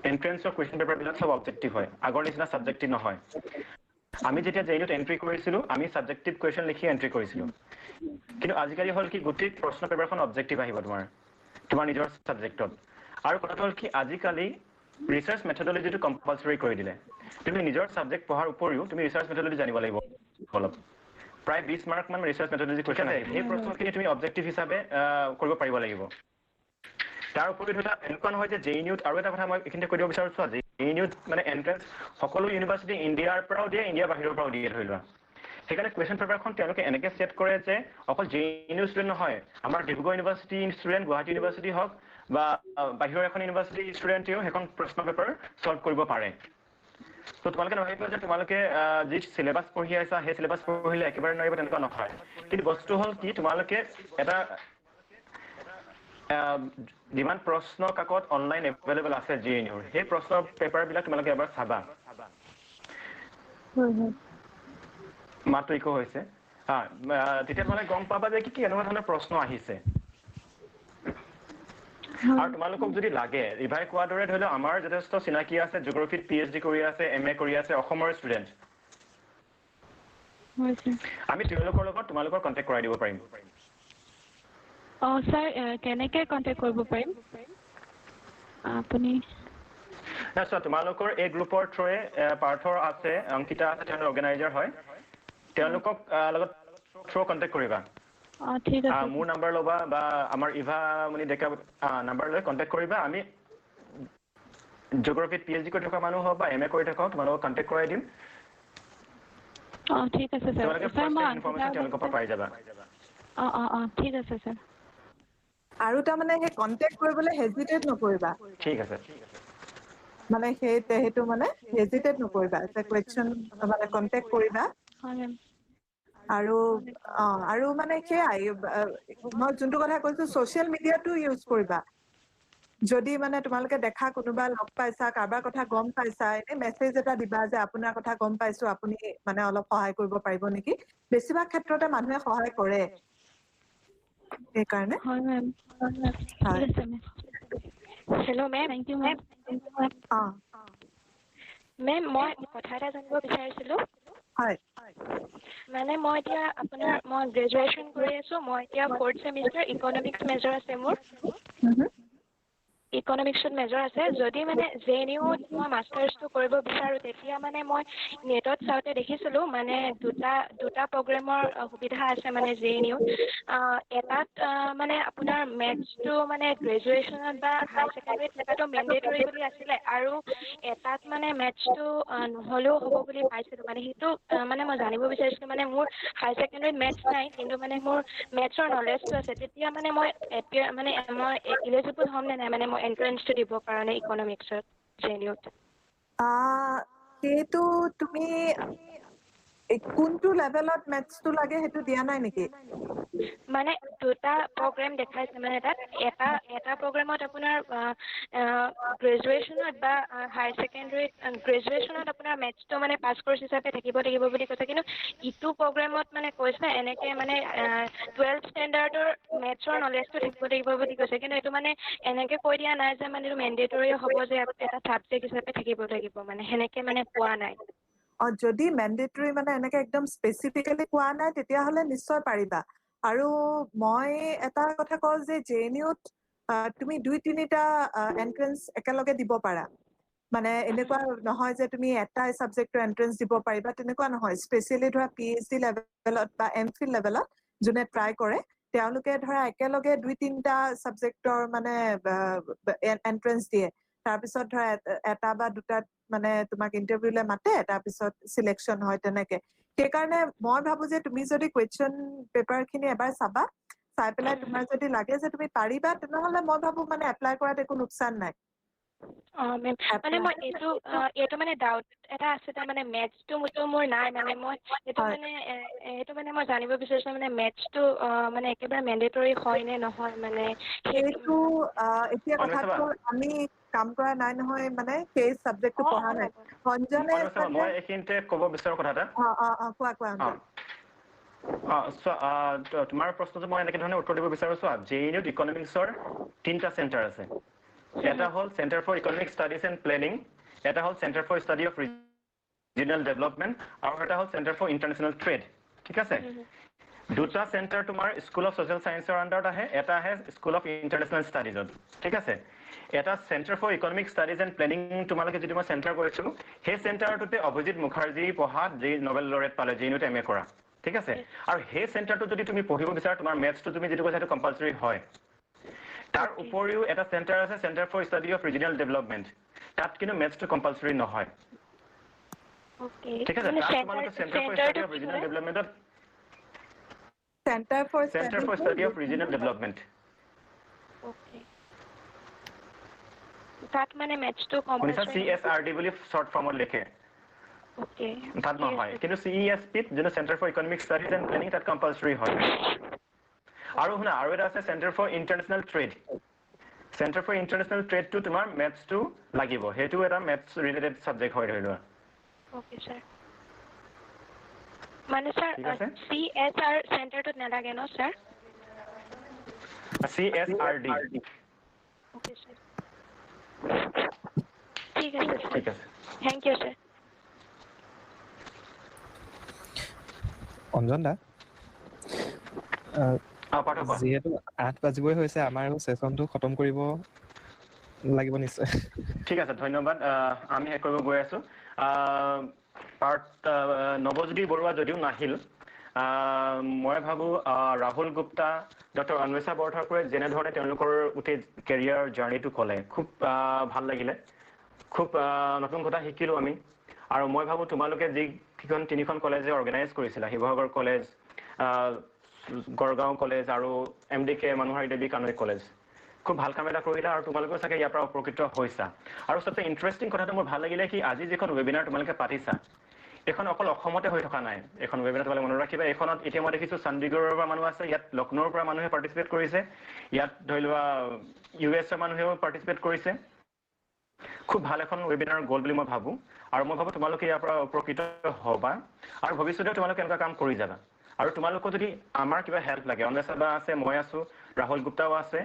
এণ্ট্ৰেন্সৰ কুৱেশ্যন পেপাৰবিলাক চব অবজেক্টিভ হয় আগৰ নিচিনা ছাবজেক্টিভ নহয় আমি যেতিয়া JNUত এণ্ট্ৰি কৰিছিলোঁ আমি ছাবজেক্টিভ কুৱেশ্যন লিখি এণ্ট্ৰি কৰিছিলোঁ কিন্তু আজিকালি হ'ল কি গোটেই প্ৰশ্ন পেপাৰখন অবজেক্টিভ আহিব তোমাৰ নিজৰ ছাবজেক্টত আৰু কথাটো হ'ল কি আজিকালি ৰিচাৰ্চ মেথডলজিটো কম্পালচৰি কৰি দিলে তুমি নিজৰ ছাবজেক্ট পঢ়াৰ উপৰিও তুমি ৰিচাৰ্চ মেথডলজি জানিব লাগিব অলপ প্ৰায় 20 মাৰ্কমান ৰিচাৰ্চ মেথডলজি কুৱেশ্যন আহিব সেই প্ৰশ্নখিনি তুমি অবজেক্টিভ হিচাপে কৰিব পাৰিব লাগিব তাৰ উপৰি ধৰা এনেকুৱা নহয় যে JNUত আৰু এটা কথা মই এইখিনিতে কৈ দিব বিচাৰিছো যে JNUত মানে এন্ট্ৰেন্স সকলো ইউনিভাৰ্চিটি ইণ্ডিয়াৰ পৰাও দিয়ে ইণ্ডিয়াৰ বাহিৰৰ পৰাও দিয়ে ধৰি লোৱা সেইকাৰণে কুৱেশ্যন পেপাৰখন তেওঁলোকে এনেকৈ ছেট কৰে যে অকল JNU ষ্টুডেণ্ট নহয় আমাৰ Dibrugarh university student Guwahati university হওক বা বাহিৰৰ এখন ইউনিভাৰ্চিটি ষ্টুডেণ্টেও সেইখন প্ৰশ্ন পেপাৰ ছল্ভ কৰিব পাৰে তো তোমালোকে নাভাবিবা যে তোমালোকে যি সিলেবাস পঢ়ি আছা সেই সিলেবাস পঢ়িলে একেবাৰে নোৱাৰিবা তেনেকুৱা নহয় কিন্তু বস্তু হ'ল কি তোমালোকে এটা যিমান প্ৰশ্ন কাকত অনলাইন এভেইলেবল আছে JNUৰ সেই প্ৰশ্ন পেপাৰবিলাক তোমালোকে এবাৰ চাবা মাত্ৰ ইকো হৈছে তেতিয়া তোমালোকে গম পাবা যে কি এনেকুৱা ধৰণৰ প্ৰশ্ন আহিছে আৰু তোমালোকক যদি লাগে ৰিভাই কোৱাৰ দৰে ধৰি লওক আমাৰ যথেষ্ট চিনাকি আছে জিঅ'গ্ৰাফিত PhD কৰি আছে MA কৰি আছে অসমৰ ষ্টুডেণ্ট আমি তেওঁলোকৰ লগত তোমালোকৰ কণ্টেক্ট কৰাই দিব পাৰিম স্যাৰ কেনেকৈ কণ্টেক্ট কৰিব পাৰিম আপুনি চোৱা তোমালোকৰ এই গ্ৰুপৰ থ্ৰুৱে পাৰ্থৰ আছে অংকিতা আছে তেওঁলোক অৰ্গেনাইজাৰ হয় তেওঁলোকক লগত থ্ৰু কণ্টেক্ট কৰিবা ঠিক আছে মোৰ নাম্বাৰ ল'বা বা আমাৰ ইভা মণি ডেকা নাম্বাৰ লৈ কণ্টেক্ট কৰিবা আমি জিঅ'গ্ৰাফিত PhD কৰি থকা মানুহ হওক বা MA কৰি থকা তোমালোকক কণ্টেক্ট কৰাই দিম ঠিক আছে স্যাৰ তোমালোকে ইনফৰমেশ্যন তেওঁলোকৰ পৰা পাই যাবা ঠিক আছে স্যাৰ আৰু তাৰমানে সেই কণ্টেক্ট কৰিবলৈ হেজিটেট নকৰিবা ঠিক আছে মানে সেইটো মানে হেজিটেট নকৰিবা এটা কুৱেশ্যন মানে কণ্টেক্ট কৰিবা আৰু মানে সেয়াই মই যোনটো কথা কৈছো ছ'চিয়েল মিডিয়াটো ইউজ কৰিবা যদি মানে তোমালোকে দেখা কোনোবা লগ পাইছা কাৰোবাৰ কথা গম পাইছা এনে মেছেজ এটা দিবা যে আপোনাৰ কথা গম পাইছো আপুনি মানে অলপ সহায় কৰিব পাৰিব নেকি বেছিভাগ ক্ষেত্ৰতে মানুহে সহায় কৰে সেইকাৰণে হয় ma'am hello' ma'am thank you ma'am ma'am মই কথা এটা জানিব বিচাৰিছিলোঁ হয় মানে মই এতিয়া আপোনাৰ মই গ্ৰেজুৱেশ্যন কৰি আছোঁ মই এতিয়া 4th ছেমিষ্টাৰ ইকনমিক্স মেজৰ আছে মোৰ ইকনমিক্সত মেজৰ আছে যদি মানে JNUত মই মাষ্টাৰ্ছটো কৰিব বিচাৰোঁ তেতিয়া মানে মই নেটত চাওঁতে দেখিছিলোঁ মানে দুটা প্ৰগ্ৰেমৰ সুবিধা আছে মানে JNUত এটাত মানে আপোনাৰ মেথছটো মানে গ্ৰেজুৱেশ্যনত বা হাই ছেকেণ্ডেৰীত থকাটো মেণ্ডেটৰী বুলি আছিলে আৰু এটাত মানে মেথছটো নহ'লেও হ'ব বুলি পাইছিলোঁ মানে সেইটো মানে মই জানিব বিচাৰিছিলোঁ মানে মোৰ হাই ছেকেণ্ডেৰীত মেথছ নাই কিন্তু মানে মোৰ মেথছৰ নলেজটো আছে তেতিয়া মানে মই ইলিজিবল হ'ম নে নাই মানে মই এণ্ট্ৰেঞ্চটো দিবৰ কাৰণে ইকনমিক্সত JNUত সেইটো তুমি কোনটো লেভেলত মেথছটো লাগে সেইটো দিয়া নাই নেকি মানে দুটা প্ৰগ্ৰেম দেখাইছে মানে তাত এটা প্ৰগ্ৰেমত আপোনাৰ গ্ৰেজুৱেশ্যনত বা হায়াৰ ছেকেণ্ডেৰীত গ্ৰেজুৱেশ্যনত আপোনাৰ মেথছটো মানে পাছ কৰ্চ হিচাপে থাকিব বুলি কৈছে কিন্তু ইটো প্ৰগ্ৰেমত মানে কৈছে এনেকৈ মানে 12th ষ্টেণ্ডাৰ্ডৰ মেথছৰ নলেজটো থাকিব বুলি কৈছে কিন্তু এইটো মানে এনেকৈ কৈ দিয়া নাই যে মানে এইটো মেণ্ডেটৰী হ'ব যে এটা ছাবজেক্ট হিচাপে থাকিব লাগিব মানে সেনেকৈ মানে পোৱা নাই যদি মেণ্ডেটৰী মানে এনেকে একদম স্পেচিফিকেলি কোৱা নাই তেতিয়াহ'লে নিশ্চয় পাৰিবা আৰু মই এটা কথা কওঁ যে JNUত তুমি 2-3টা এন্ট্ৰেন্স একেলগে দিব পাৰা মানে এনেকুৱা নহয় যে তুমি এটাই ছাবজেক্টৰ এন্ট্ৰেন্স দিব পাৰিবা তেনেকুৱা নহয় স্পেচিয়েলি ধৰা PhD লেভেলত বা MPhil লেভেলত যোনে ট্ৰাই কৰে তেওঁলোকে ধৰা একেলগে 2-3টা ছাবজেক্টৰ মানে এন্ট্ৰেন্স দিয়ে তাৰপিছত ধৰা এটা বা দুটাত মানে তোমাক ইণ্টাৰভিউলৈ মাতে তাৰপিছত চিলেকশ্যন হয় তেনেকে সেইকাৰণে মই ভাবো যে তুমি যদি কুৱেশ্যন পেপাৰখিনি এবাৰ চাবা চাই পেলাই তোমাৰ যদি লাগে যে তুমি পাৰিবা তেনেহ'লে মই ভাবো মানে এপ্লাই কৰাত একো লোকচান নাই মেম মানে মই এইটো মানে ডাউট এটা আছে তাৰ মানে মেথছটো মোৰ নাই মানে মই এইটো মানে মই জানিব বিচাৰিছোঁ মানে মেথছটো মানে একেবাৰে মেণ্ডেটৰী হয় নে নহয় মানে সেইটো এতিয়া কথাটো আমি কাম কৰা নাই নহয় মানে সেই ছাবজেক্টটো পঢ়া নাই সঞ্জনে মই এইখিনিতে ক'ব বিচাৰো কথা এটা কোৱা তোমাৰ প্ৰশ্নটো মই এনেকে ধৰণে উত্তৰ দিব বিচাৰো চোৱা JNUত ইকনমিক্সৰ 3টা চেণ্টাৰ আছে এটা হ'ল centre for economic studies and planning এটা হ'ল centre for study of regional development আৰু এটা হ'ল চেণ্টাৰ ফৰ ইণ্টাৰনেশ্যনেল ট্ৰেড ঠিক আছে দুটা চেণ্টাৰ তোমাৰ স্কুল অফ ছ'চিয়েল ছায়েন্সৰ আণ্ডাৰত আহে এটা আহে স্কুল অফ ইণ্টাৰনেশ্যনেল ষ্টাডিজত ঠিক আছে এটা centre for economic studies and planning তোমালোকে যদি মই চেণ্টাৰ কৰিছোঁ সেই চেণ্টাৰটোতে অভিজিত মুখাৰ্জী পঢ়া যি নোবেল লৰেট পালে JNUত MA কৰা ঠিক আছে আৰু সেই চেণ্টাৰটো যদি তুমি পঢ়িব বিচাৰা তোমাৰ মেথছটো তুমি যিটো কৈছা সেইটো কম্পালচৰি হয় তাৰ উপৰিও এটা চেণ্টাৰ আছে centre for study of regional development তাত কিন্তু মেথছটো কম্পালসৰি নহয় ওকে ঠিক আছে তাত তোমালোকে centre for study of regional ডেভেলপমেণ্টত centre for study of regional development okay তাত মানে মেথছটো শুনিছা কম্পালসৰি CSRD বুলি শ্বৰ্ট ফৰ্মত লিখে ওকে তাত নহয় কিন্তু CESP যোনটো centre for economic studies and planning তাত কম্পালসৰি হয় আৰু শুনা আৰু এটা আছে centre for international trade centre for international ট্ৰেডটো তোমাৰ মেথছটো লাগিব সেইটো এটা মেথছ ৰিলেটেড ছাবজেক্ট হয় ধৰি লোৱা ওকে স্যাৰ মানে স্যাৰ ঠিক আছে CSR চেণ্টাৰটোত নালাগে ন স্যার CSRD ওকে স্যার ঠিক আছে স্যার ঠিক আছে থ্যাংক ইউ স্যার অঞ্জন দা পাঠক যিহেতু 8 বাজিবই হৈছে আমাৰ সেশনটো খতম কৰিব লাগিব নিশ্চয় ঠিক আছে ধন্যবাদ আমি শেষ কৰিব গৈ আছো নৱজ্যোতি বৰুৱা যদিও নাহিল মই ভাবো ৰাহুল গুপ্তা ডক্টৰ অন্বেষা বৰঠাকুৰে যেনেধৰণে তেওঁলোকৰ গোটেই কেৰিয়াৰ জাৰ্ণিটো ক'লে খুব ভাল লাগিলে খুব নতুন কথা শিকিলো আমি আৰু মই ভাবো তোমালোকে যি তিনিখন কলেজে অৰ্গেনাইজ কৰিছিলা শিৱসাগৰ কলেজ গড়গাঁও কলেজ আৰু MDK মনোহাৰী দেৱী কানৈ কলেজ খুব ভাল কাম এটা কৰিলা আৰু তোমালোকেও চাগে ইয়াৰ পৰা উপকৃত হৈছা আৰু সবচে ইণ্টাৰেষ্টিং কথাটো মোৰ ভাল লাগিলে কি আজি যিখন ৱেবিনাৰ তোমালোকে পাতিছা এখন অকল অসমতে হৈ থকা নাই এখন ৱেবিনাৰ তোমালোকে মনত ৰাখিবা এখনত এতিয়া মই দেখিছো চণ্ডীগড়ৰ পৰা মানুহ আছে ইয়াত লক্ষ্ণৌৰ পৰা মানুহে পাৰ্টিচিপেট কৰিছে ইয়াত ধৰি লোৱা US-ৰ মানুহেও পাৰ্টিচিপেট কৰিছে খুব ভাল এখন ৱেবিনাৰ গ'ল বুলি মই ভাবো আৰু মই ভাবো তোমালোকে ইয়াৰ পৰা উপকৃত হ'বা আৰু ভৱিষ্যতে তোমালোকে এনেকুৱা কাম কৰি যাবা আৰু তোমালোকৰ যদি আমাৰ কিবা হেল্প লাগে অন্বেষা বা আছে মই আছো ৰাহুল গুপ্তাও আছে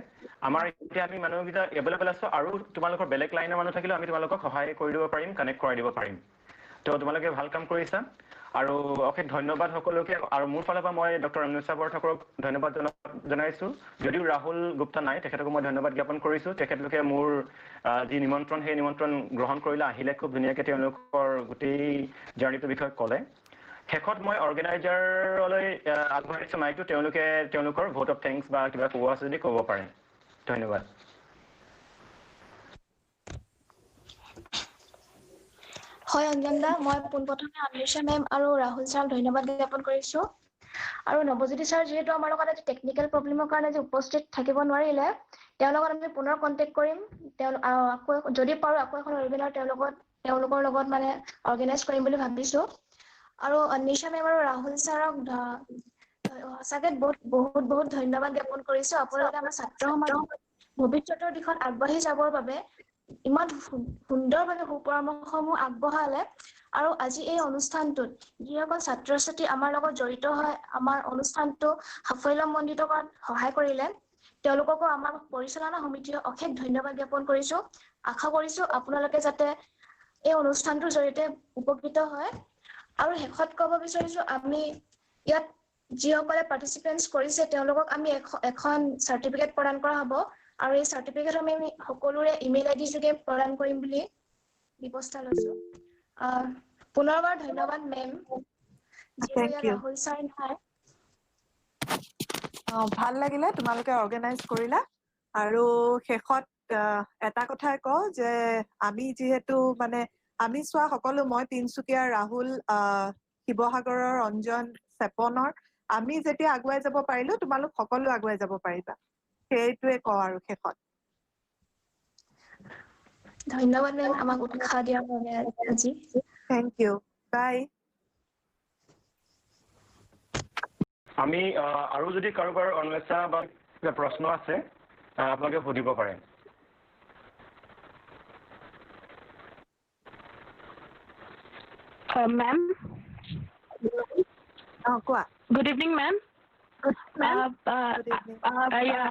আমাৰ এতিয়া আমি মানুহকেইটা এভেইলেবল আছো আৰু তোমালোকৰ বেলেগ লাইনৰ মানুহ থাকিলেও আমি তোমালোকক সহায় কৰি দিব পাৰিম কানেক্ট কৰাই দিব পাৰিম তো তোমালোকে ভাল কাম কৰিছা আৰু অশেষ ধন্যবাদ সকলোকে আৰু মোৰ ফালৰ পৰা মই ডক্টৰ অন্বেষা বৰঠাকুৰক ধন্যবাদ জনাইছো যদিও ৰাহুল গুপ্তা নাই তেখেতক মই ধন্যবাদ জ্ঞাপন কৰিছো তেখেতলোকে মোৰ যি নিমন্ত্ৰণ সেই নিমন্ত্ৰণ গ্ৰহণ কৰিলে আহিলে খুব ধুনীয়াকৈ তেওঁলোকৰ গোটেই জাৰ্ণিটোৰ বিষয়ে ক'লে শেষত মই অৰ্গেনাইজাৰলৈ আগবঢ়াইছো মাইকটো তেওঁলোকে তেওঁলোকৰ ভোট অফ থেংকছ বা কিবা ক'ব আছে যদি ক'ব পাৰে ধন্যবাদ হয় অঞ্জন দা মই পোনপ্ৰথমে অন্বেষা মেম আৰু ৰাহুল ছাৰক ধন্যবাদ জ্ঞাপন কৰিছো আৰু নৱজ্যোতি ছাৰ যিহেতু আমাৰ লগত আজি টেকনিকেল প্ৰব্লেমৰ কাৰণে যে উপস্থিত থাকিব নোৱাৰিলে তেওঁৰ লগত আমি পুনৰ কণ্টেক্ট কৰিম আকৌ যদি পাৰো আকৌ এখন ৱেবিনাৰ তেওঁলোকৰ লগত মানে অৰ্গেনাইজ কৰিম বুলি ভাবিছো আৰু অন্বেষা মেম আৰু ৰাহুল ছাৰক সঁচাকে বহুত ধন্যবাদ জ্ঞাপন কৰিছো আপোনালোকে আমাৰ ছাত্ৰ সমাজ ভৱিষ্যতৰ দিশত আগবাঢ়ি যাবৰ বাবে ইমান সুন্দৰভাৱে সুপৰামৰ্শসমূহ আগবঢ়ালে আৰু আজি এই অনুষ্ঠানটোত যিসকল ছাত্ৰ ছাত্ৰী আমাৰ লগত জড়িত হয় আমাৰ অনুষ্ঠানটো সাফল্যমণ্ডিত কৰাত সহায় কৰিলে তেওঁলোককো আমাৰ পৰিচালনা সমিতিয়ে অশেষ ধন্যবাদ জ্ঞাপন কৰিছো আশা কৰিছো আপোনালোকে যাতে এই অনুষ্ঠানটোৰ জৰিয়তে উপকৃত হয় আৰু শেষত ক'ব বিচাৰিছো আমি ইয়াত যিসকলে পাৰ্টিচিপেণ্টছ কৰিছে তেওঁলোকক আমি এখন চাৰ্টিফিকেট প্ৰদান কৰা হ'ব আৰু এই চাৰ্টিফিকেট আমি সকলোৰে ইমেইল ID যোগে প্ৰদান কৰিম বুলি ব্যৱস্থা লৈছো পুনৰবাৰ ধন্যবাদ মেম ৰাহুল ছাৰ নাই ভাল লাগিলে তোমালোকে অৰ্গেনাইজ কৰিলা আৰু শেষত এটা কথাই কওঁ যে আমি যিহেতু মানে আমি চোৱা সকলো মই তিনচুকীয়াৰ ৰাহুল শিৱসাগৰৰ অঞ্জন চেপনৰ আমি যেতিয়া আগুৱাই যাব পাৰিলো তোমালোক সকলো আগুৱাই যাব পাৰিবা সেইটোৱে কওঁ আৰু শেষত ধন্যবাদ মেম আমাক উৎসাহ দিয়াৰ বাবে আজি থেংক ইউ বাই আমি আৰু যদি কাৰোবাৰ অন্বেষা বা কিবা প্ৰশ্ন আছে আপোনালোকে সুধিব পাৰে ma'am কোৱা good evening ma'am yeah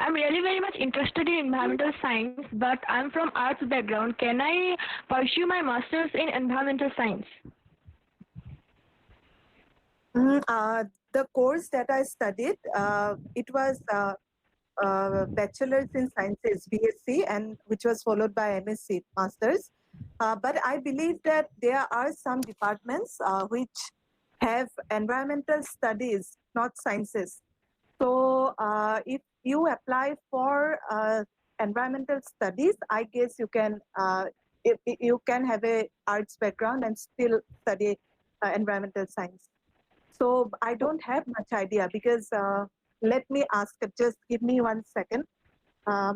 I'm really very much interested in environmental science but I'm from arts background can I pursue my masters in environmental science the course that I studied it was bachelor's in sciences BSc and which was followed by MSc masters but I believe that there are some departments which have environmental studies not sciences so if you apply for environmental studies, I guess you can you can have a arts background and still study environmental science. So I don't have much idea because let me ask, just give me 1 second.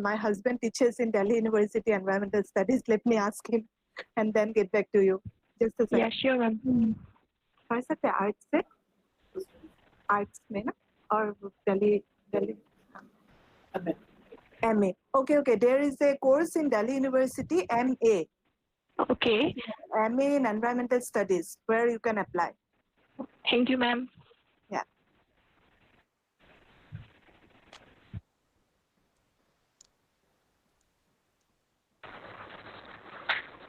My husband teaches in Delhi University Environmental Studies. Let me ask him and then get back to you. Just a second. Yeah, sure, ma'am. कर सकते हैं आर्ट्स से, आर्ट्स में ना, और Delhi MA. Okay. There is a course in Delhi University, MA. Okay. MA in Environmental Studies, where you can apply. Thank you, ma'am. Yeah.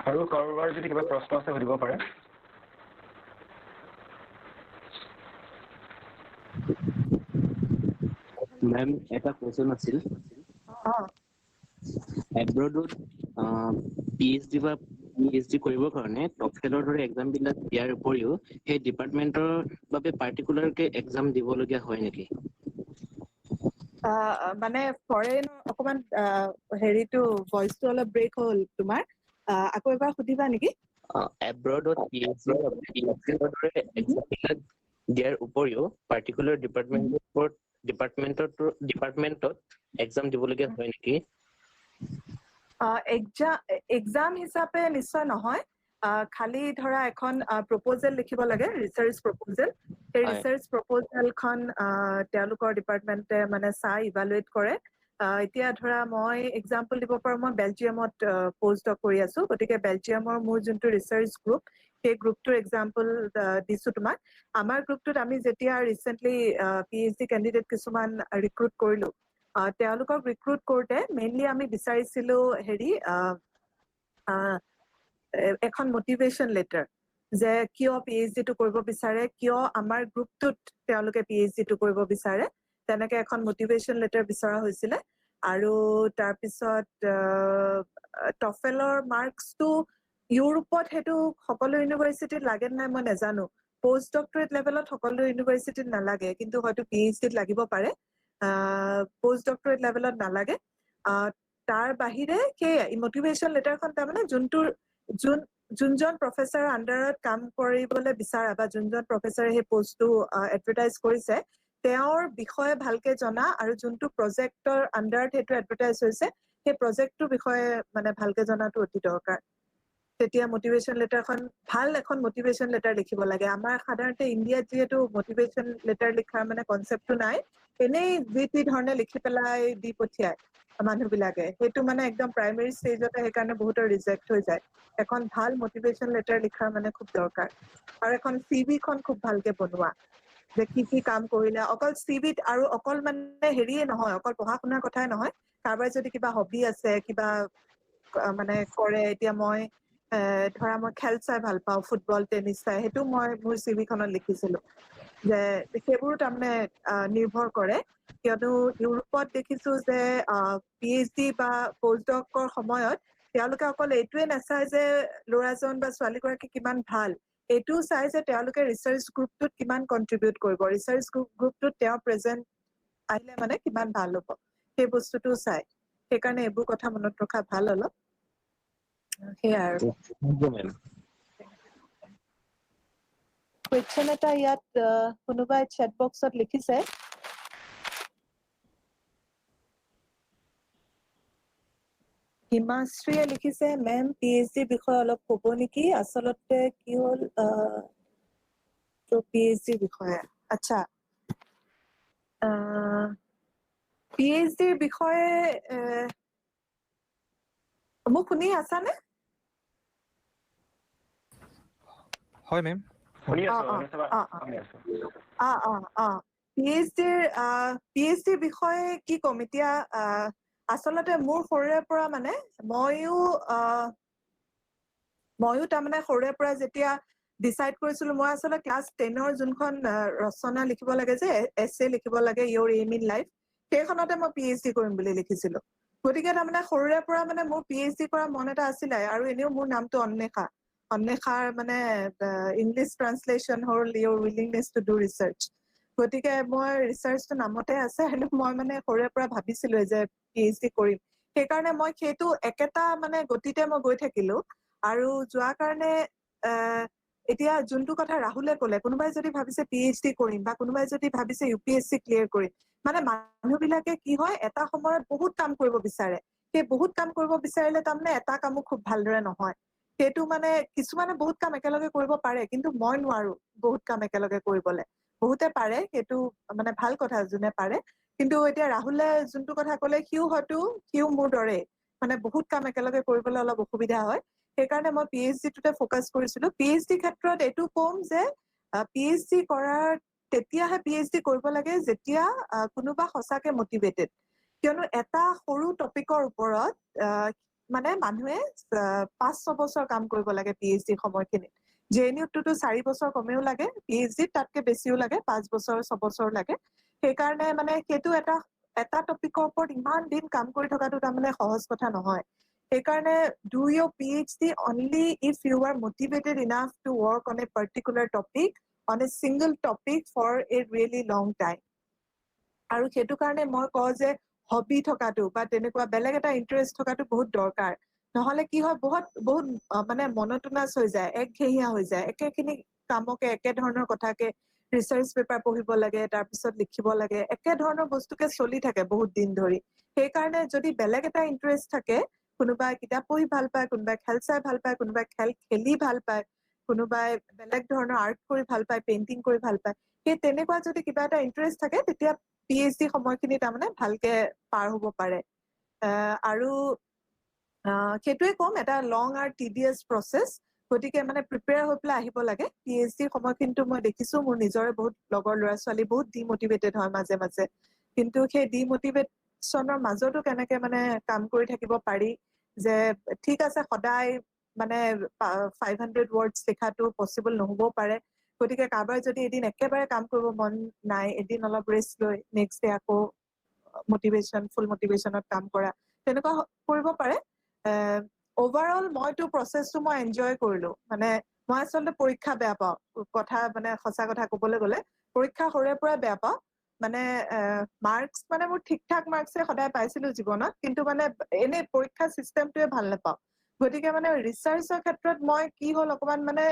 আৰু কাৰোবাৰ যদি কিবা প্ৰশ্ন আছে সুধিব পাৰে। মেম এটা কোৱেশ্চন আছিল এব্ৰডত PhD বা PhD কৰিবৰ কাৰণে টফেলৰ দৰে এক্সাম বিলাক দিয়াৰ উপৰিও সেই ডিপাৰ্টমেণ্টৰ বাবে পাৰ্টিকুলাৰকে এক্সাম দিবলগীয়া হয় নেকি? মানে ফৰেন অকমান হেৰিটো ভইচটো অলপ ব্ৰেক হ'ল তোমাৰ, আকৌ এবাৰ সুধিবা নেকি? এব্ৰডত PhD বা টফেলৰ দৰে এক্সাম বিলাক দিয়াৰ উপৰিও পাৰ্টিকুলাৰ ডিপাৰ্টমেণ্টত এক্সাম দিবলগীয়া হয় নেকি? এক্সাম হিচাপে নিশ্চয় নহয়, খালি ধৰা এখন প্ৰপ'জেল লিখিব লাগে, ৰিচাৰ্চ প্ৰপ'জেল। সেই ৰিচাৰ্চ প্ৰপ'জেলখন তেওঁলোকৰ ডিপাৰ্টমেণ্টে মানে চাই ইভালুৱেট কৰে। এতিয়া ধৰা মই এক্সাম্পল দিব পাৰোঁ, মই বেলজিয়ামত পষ্ট ডক কৰি আছোঁ, গতিকে বেলজিয়ামৰ মোৰ যোনটো ৰিচাৰ্চ গ্ৰুপ, সেই গ্ৰুপটোৰ এক্সাম্পল দিছোঁ তোমাক। আমাৰ গ্ৰুপটোত আমি যেতিয়া ৰিচেণ্টলি PhD কেণ্ডিডেট কিছুমান ৰিক্ৰুট কৰিলোঁ, তেওঁলোকক ৰিক্ৰুট কৰোঁতে মেইনলি আমি বিচাৰিছিলোঁ হেৰি এখন মটিভেশ্যন লেটাৰ, যে কিয় PhD-টো কৰিব বিচাৰে, কিয় আমাৰ গ্ৰুপটোত তেওঁলোকে PhD-টো কৰিব বিচাৰে, তেনেকে এখন মটিভেশ্যন লেটাৰ বিচৰা হৈছিলে। আৰু তাৰপিছত টফেলৰ মাৰ্কছটো ইউৰোপত সেইটো সকলো ইউনিভাৰ্চিটিত লাগে নাই মই নাজানো, পষ্ট ডক্টৰেট লেভেলত সকলো ইউনিভাৰ্চিটিত নালাগে, কিন্তু হয়তো PhD-ত লাগিব পাৰে, পষ্ট ডক্টৰেট লেভেলত নালাগে। তাৰ বাহিৰে সেই মটিভেশ্যন লেটাৰখন তাৰমানে যোনজন প্ৰফেচাৰৰ আণ্ডাৰত কাম কৰিবলৈ বিচাৰা বা যোনজন প্ৰফেচাৰে সেই পষ্টটো এডভাৰটাইজ কৰিছে, তেওঁৰ বিষয়ে ভালকে জনা আৰু যোনটো প্ৰজেক্টৰ আণ্ডাৰত সেইটো এডভাৰটাইজ হৈছে সেই প্ৰজেক্টটোৰ বিষয়ে মানে ভালকে জনাটো অতি দৰকাৰ। তেতিয়া মটিভেশ্যন লেটাৰখন, ভাল এখন মটিভেশ্যন লেটাৰ লিখিব লাগে। আমাৰ সাধাৰণতে ইণ্ডিয়াত যিহেতু মটিভেশ্যন লেটাৰ লিখাৰ মানে কনচেপ্টটো নাই, এনেই যি ধৰণে লিখি পেলাই দি পঠিয়ায় মানুহবিলাকে, সেইটো মানে একদম প্ৰাইমেৰী ষ্টেজতে সেইকাৰণে বহুতৰ ৰিজেক্ট হৈ যায়। এখন ভাল মটিভেশ্যন লেটাৰ লিখাৰ মানে খুব দৰকাৰ। আৰু এখন CV-খন খুব ভালকে বনোৱা, যে কি কাম কৰিলে, অকল CV-ত, আৰু অকল মানে হেৰিয়ে নহয়, অকল পঢ়া শুনাৰ কথাই নহয়, কাৰোবাৰ যদি কিবা হবি আছে, কিবা মানে কৰে, এতিয়া মই ধৰা মই খেল চাই ভাল পাওঁ, ফুটবল টেনিছ চাই, সেইটো মই মোৰ CV-খনত লিখিছিলোঁ, যে সেইবোৰ তাৰমানে নিৰ্ভৰ কৰে। কিয়নো ইউৰোপত দেখিছোঁ যে PhD বা পষ্ট ডকৰ সময়ত তেওঁলোকে অকল এইটোৱে নাচায় যে ল'ৰাজন বা ছোৱালীগৰাকী কিমান ভাল, এইটোও চাই যে তেওঁলোকে ৰিচাৰ্চ গ্ৰুপটোত কিমান কণ্ট্ৰিবিউট কৰিব, ৰিচাৰ্চ গ্ৰুপটোত তেওঁ প্ৰেজেণ্ট আহিলে মানে কিমান ভাল হ'ব, সেই বস্তুটোও চাই। সেইকাৰণে এইবোৰ কথা মনত ৰখা ভাল অলপ। সেয়াই আৰু কুৱেশ্যন এটা ইয়াত কোনোবাই চেট বক্সত লিখিছে, হিমাশ্ৰীয়ে লিখিছে, মেম PhD বিষয়ে অলপ ক'ব নেকি, আচলতে কি হ'ল PhD বিষয়ে। আচ্ছা, PhD বিষয়ে মোক শুনি আছানে? হয় মেম। শুনি আছো। PhD বিষয়ে কি ক'ম এতিয়া, আচলতে মোৰ সৰুৰে পৰা মানে ময়ো তাৰমানে সৰুৰে পৰা যেতিয়া ডিচাইড কৰিছিলো, মই আচলতে ক্লাছ 10ৰ যোনখন ৰচনা লিখিব লাগে যে এছে লিখিব লাগে, ইয়ৰ এইম ইন লাইফ, সেইখনতে মই PhD কৰিম বুলি লিখিছিলো। গতিকে তাৰমানে সৰুৰে পৰা মানে মোৰ PhD কৰা মন এটা আছিলে। আৰু এনেও মোৰ নামটো অন্বেষাৰ মানে ইংলিছ ট্ৰান্সলেশ্যন হ'ল ইয়ৰ উইলিংনেছ টু ডু ৰিচাৰ্চ। গতিকে মই ৰিচাৰ্চটো নামতে আছে আৰু মই মানে সৰুৰে পৰা ভাবিছিলো যে PhD কৰিম সেইকাৰণে মই সেইটো একেটা মানে গতিতে মই গৈ থাকিলো আৰু যোৱা কাৰণে এতিয়া যোনটো কথা ৰাহুলে ক'লে কোনোবাই যদি ভাবিছে PhD কৰিম বা কোনোবাই যদি ভাবিছে UPSC ক্লিয়াৰ কৰিম মানে মানুহবিলাকে কি হয় এটা সময়ত বহুত কাম কৰিব বিচাৰে সেই বহুত কাম কৰিব বিচাৰিলে তাৰমানে এটা কামো খুব ভালদৰে নহয় সেইটো মানে কিছুমানে বহুত কাম একেলগে কৰিব পাৰে কিন্তু মই নোৱাৰো বহুত কাম একেলগে কৰিবলৈ বহুতে পাৰে সেইটো মানে ভাল কথা যোনে পাৰে কিন্তু এতিয়া ৰাহুলে যোনটো কথা ক'লে সিও মোৰ দৰে মানে বহুত কাম একেলগে কৰিবলৈ অলপ অসুবিধা হয় সেইকাৰণে মই PhD-টোতে ফ'কাছ কৰিছিলো PhD ক্ষেত্ৰত এইটো ক'ম যে PhD কৰাৰ তেতিয়াহে PhD কৰিব লাগে যেতিয়া কোনোবা সঁচাকে মটিভেটেড কিয়নো এটা সৰু টপিকৰ ওপৰত মানে মানুহে 5-6 বছৰ কাম কৰিব লাগে PhD সময়খিনিত JNU-টোতো 4 বছৰ কমেও লাগে PhD তাতকে বেছিও লাগে 5 বছৰ 6 বছৰ লাগে সেইকাৰণে মানে সেইটো এটা টপিকৰ ওপৰত ইমান দিন কাম কৰি থকাটো তাৰমানে সহজ কথা নহয় সেইকাৰণে do your PhD only if you are motivated enough to work on a particular topic on a single topic for a really long time আৰু সেইটো কাৰণে মই কওঁ যে হবি থকাটো বা তেনেকুৱা বেলেগ এটা ইন্টাৰেষ্ট থকাটো বহুত দৰকাৰ নহলে কি হয় বহুত মানে মনোটোনাছ হৈ যায় একঘেহিয়া হৈ যায় একেখিনি কামকে একে ধৰণৰ কথাকে ৰিচাৰ্চ পেপাৰ পঢ়িব লাগে তাৰপিছত লিখিব লাগে একে ধৰণৰ বস্তুকে চলি থাকে বহুত দিন ধৰি সেইকাৰণে যদি বেলেগ এটা ইন্টাৰেষ্ট থাকে কোনোবাই কিতাপ পঢ়ি ভাল পায় কোনোবাই খেল চাই ভাল পায় কোনোবাই খেল খেলি ভাল পায় কোনোবাই বেলেগ ধৰণৰ আৰ্ট কৰি ভাল পায় পেইন্টিং কৰি ভাল পায় সেই তেনেকুৱা যদি কিবা এটা ইন্টাৰেষ্ট থাকে তেতিয়া PhD সময়খিনি তাৰমানে ভালকে পাৰ হ'ব পাৰে আৰু সেইটোৱে ক'ম এটা লং আৰু টিডিয়াছ প্ৰচেছ গতিকে মানে প্ৰিপেয়াৰ হৈ পেলাই আহিব লাগে PhD সময়খিনিতো মই দেখিছো মোৰ নিজৰে বহুত লগৰ ল'ৰা ছোৱালী বহুত ডিমোটিভেটেড হয় মাজে মাজে কিন্তু সেই ডিমোটিভেশ্যনৰ মাজতো কেনেকে মানে কাম কৰি থাকিব পাৰি যে ঠিক আছে সদায় মানে 500 words লিখাটো পচিবল নহ'বও পাৰে গতিকে কাৰোবাৰ যদি এদিন একেবাৰে কাম কৰিব মন নাই এদিন অলপ ৰেষ্ট লৈ নেক্সট ডে আকৌ ফুল মটিভেশ্যনত কাম কৰা তেনেকুৱা কৰিব পাৰে অভাৰঅল মইতো প্ৰচেছটো মই এনজয় কৰিলো মানে মই আচলতে পৰীক্ষা বেয়া পাওঁ কথা মানে সঁচা কথা ক'বলৈ গ'লে পৰীক্ষা সৰুৰে পৰা বেয়া পাওঁ মানে মাৰ্কছ মানে মোৰ ঠিক ঠাক মাৰ্কছে সদায় পাইছিলো জীৱনত কিন্তু মানে এনে পৰীক্ষা চিষ্টেমটোৱে ভাল নাপাওঁ গতিকে মানে ৰিচাৰ্চৰ ক্ষেত্ৰত মই কি হ'ল অকমান মানে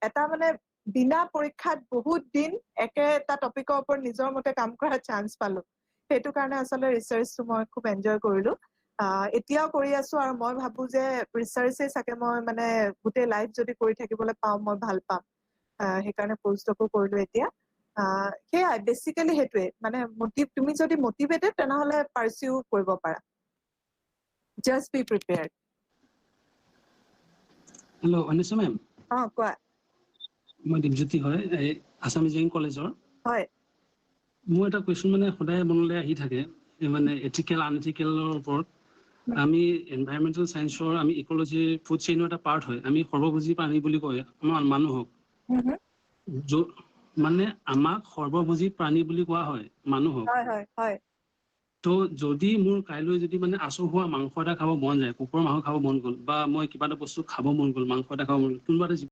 এটা মানে বিনা পৰীক্ষাত বহুত দিন একেটা টপিকৰ ওপৰত নিজৰ মতে কাম কৰাৰ চান্স পালো সেইটো কাৰণে আচলতে ৰিচাৰ্চটো মই খুব এনজয় কৰিলো এতিয়াও কৰি আছো আৰু মই ভাবো যে ৰিচাৰ্চে চাগে মই মানে গোটেই লাইফ যদি কৰি থাকিবলৈ পাওঁ মই ভাল পাম সেইকাৰণে পষ্টডকো কৰিলো এতিয়া সেয়াই বেচিকেলি সেইটোৱে মানে তুমি যদি মটিভেটেড তেনেহ'লে পাৰ্চিউ কৰিব পাৰা just B prepared hello' Anisha ma'am কোৱা মই দীপজ্যোতি হয় এই আছাম ইঞ্জিনিয়াৰিং কলেজৰ হয় মোৰ এটা কুৱেশ্যন মানে সদায় মনলৈ আহি থাকে মানে এথিকেল আনএথিকেলৰ ওপৰত আমি এনভাইৰনমেণ্টেল চায়েন্সৰ আমি ইক'লজিৰ ফুড চেইনৰ এটা পাৰ্ট হয় আমি সৰ্বভোজী প্ৰাণী বুলি কয় আমাৰ মানুহক মানে আমাক সৰ্বভোজী প্ৰাণী বুলি কোৱা হয় মানুহক তো যদি মোৰ কাইলৈ যদি মানে আচহুৱা মাংস এটা খাব মন যায় কুকুৰৰ মাংস খাব মন গ'ল বা মই কিবা এটা বস্তু খাব মন গ'ল মাংস এটা খাব মন গ'ল কোনোবা এটা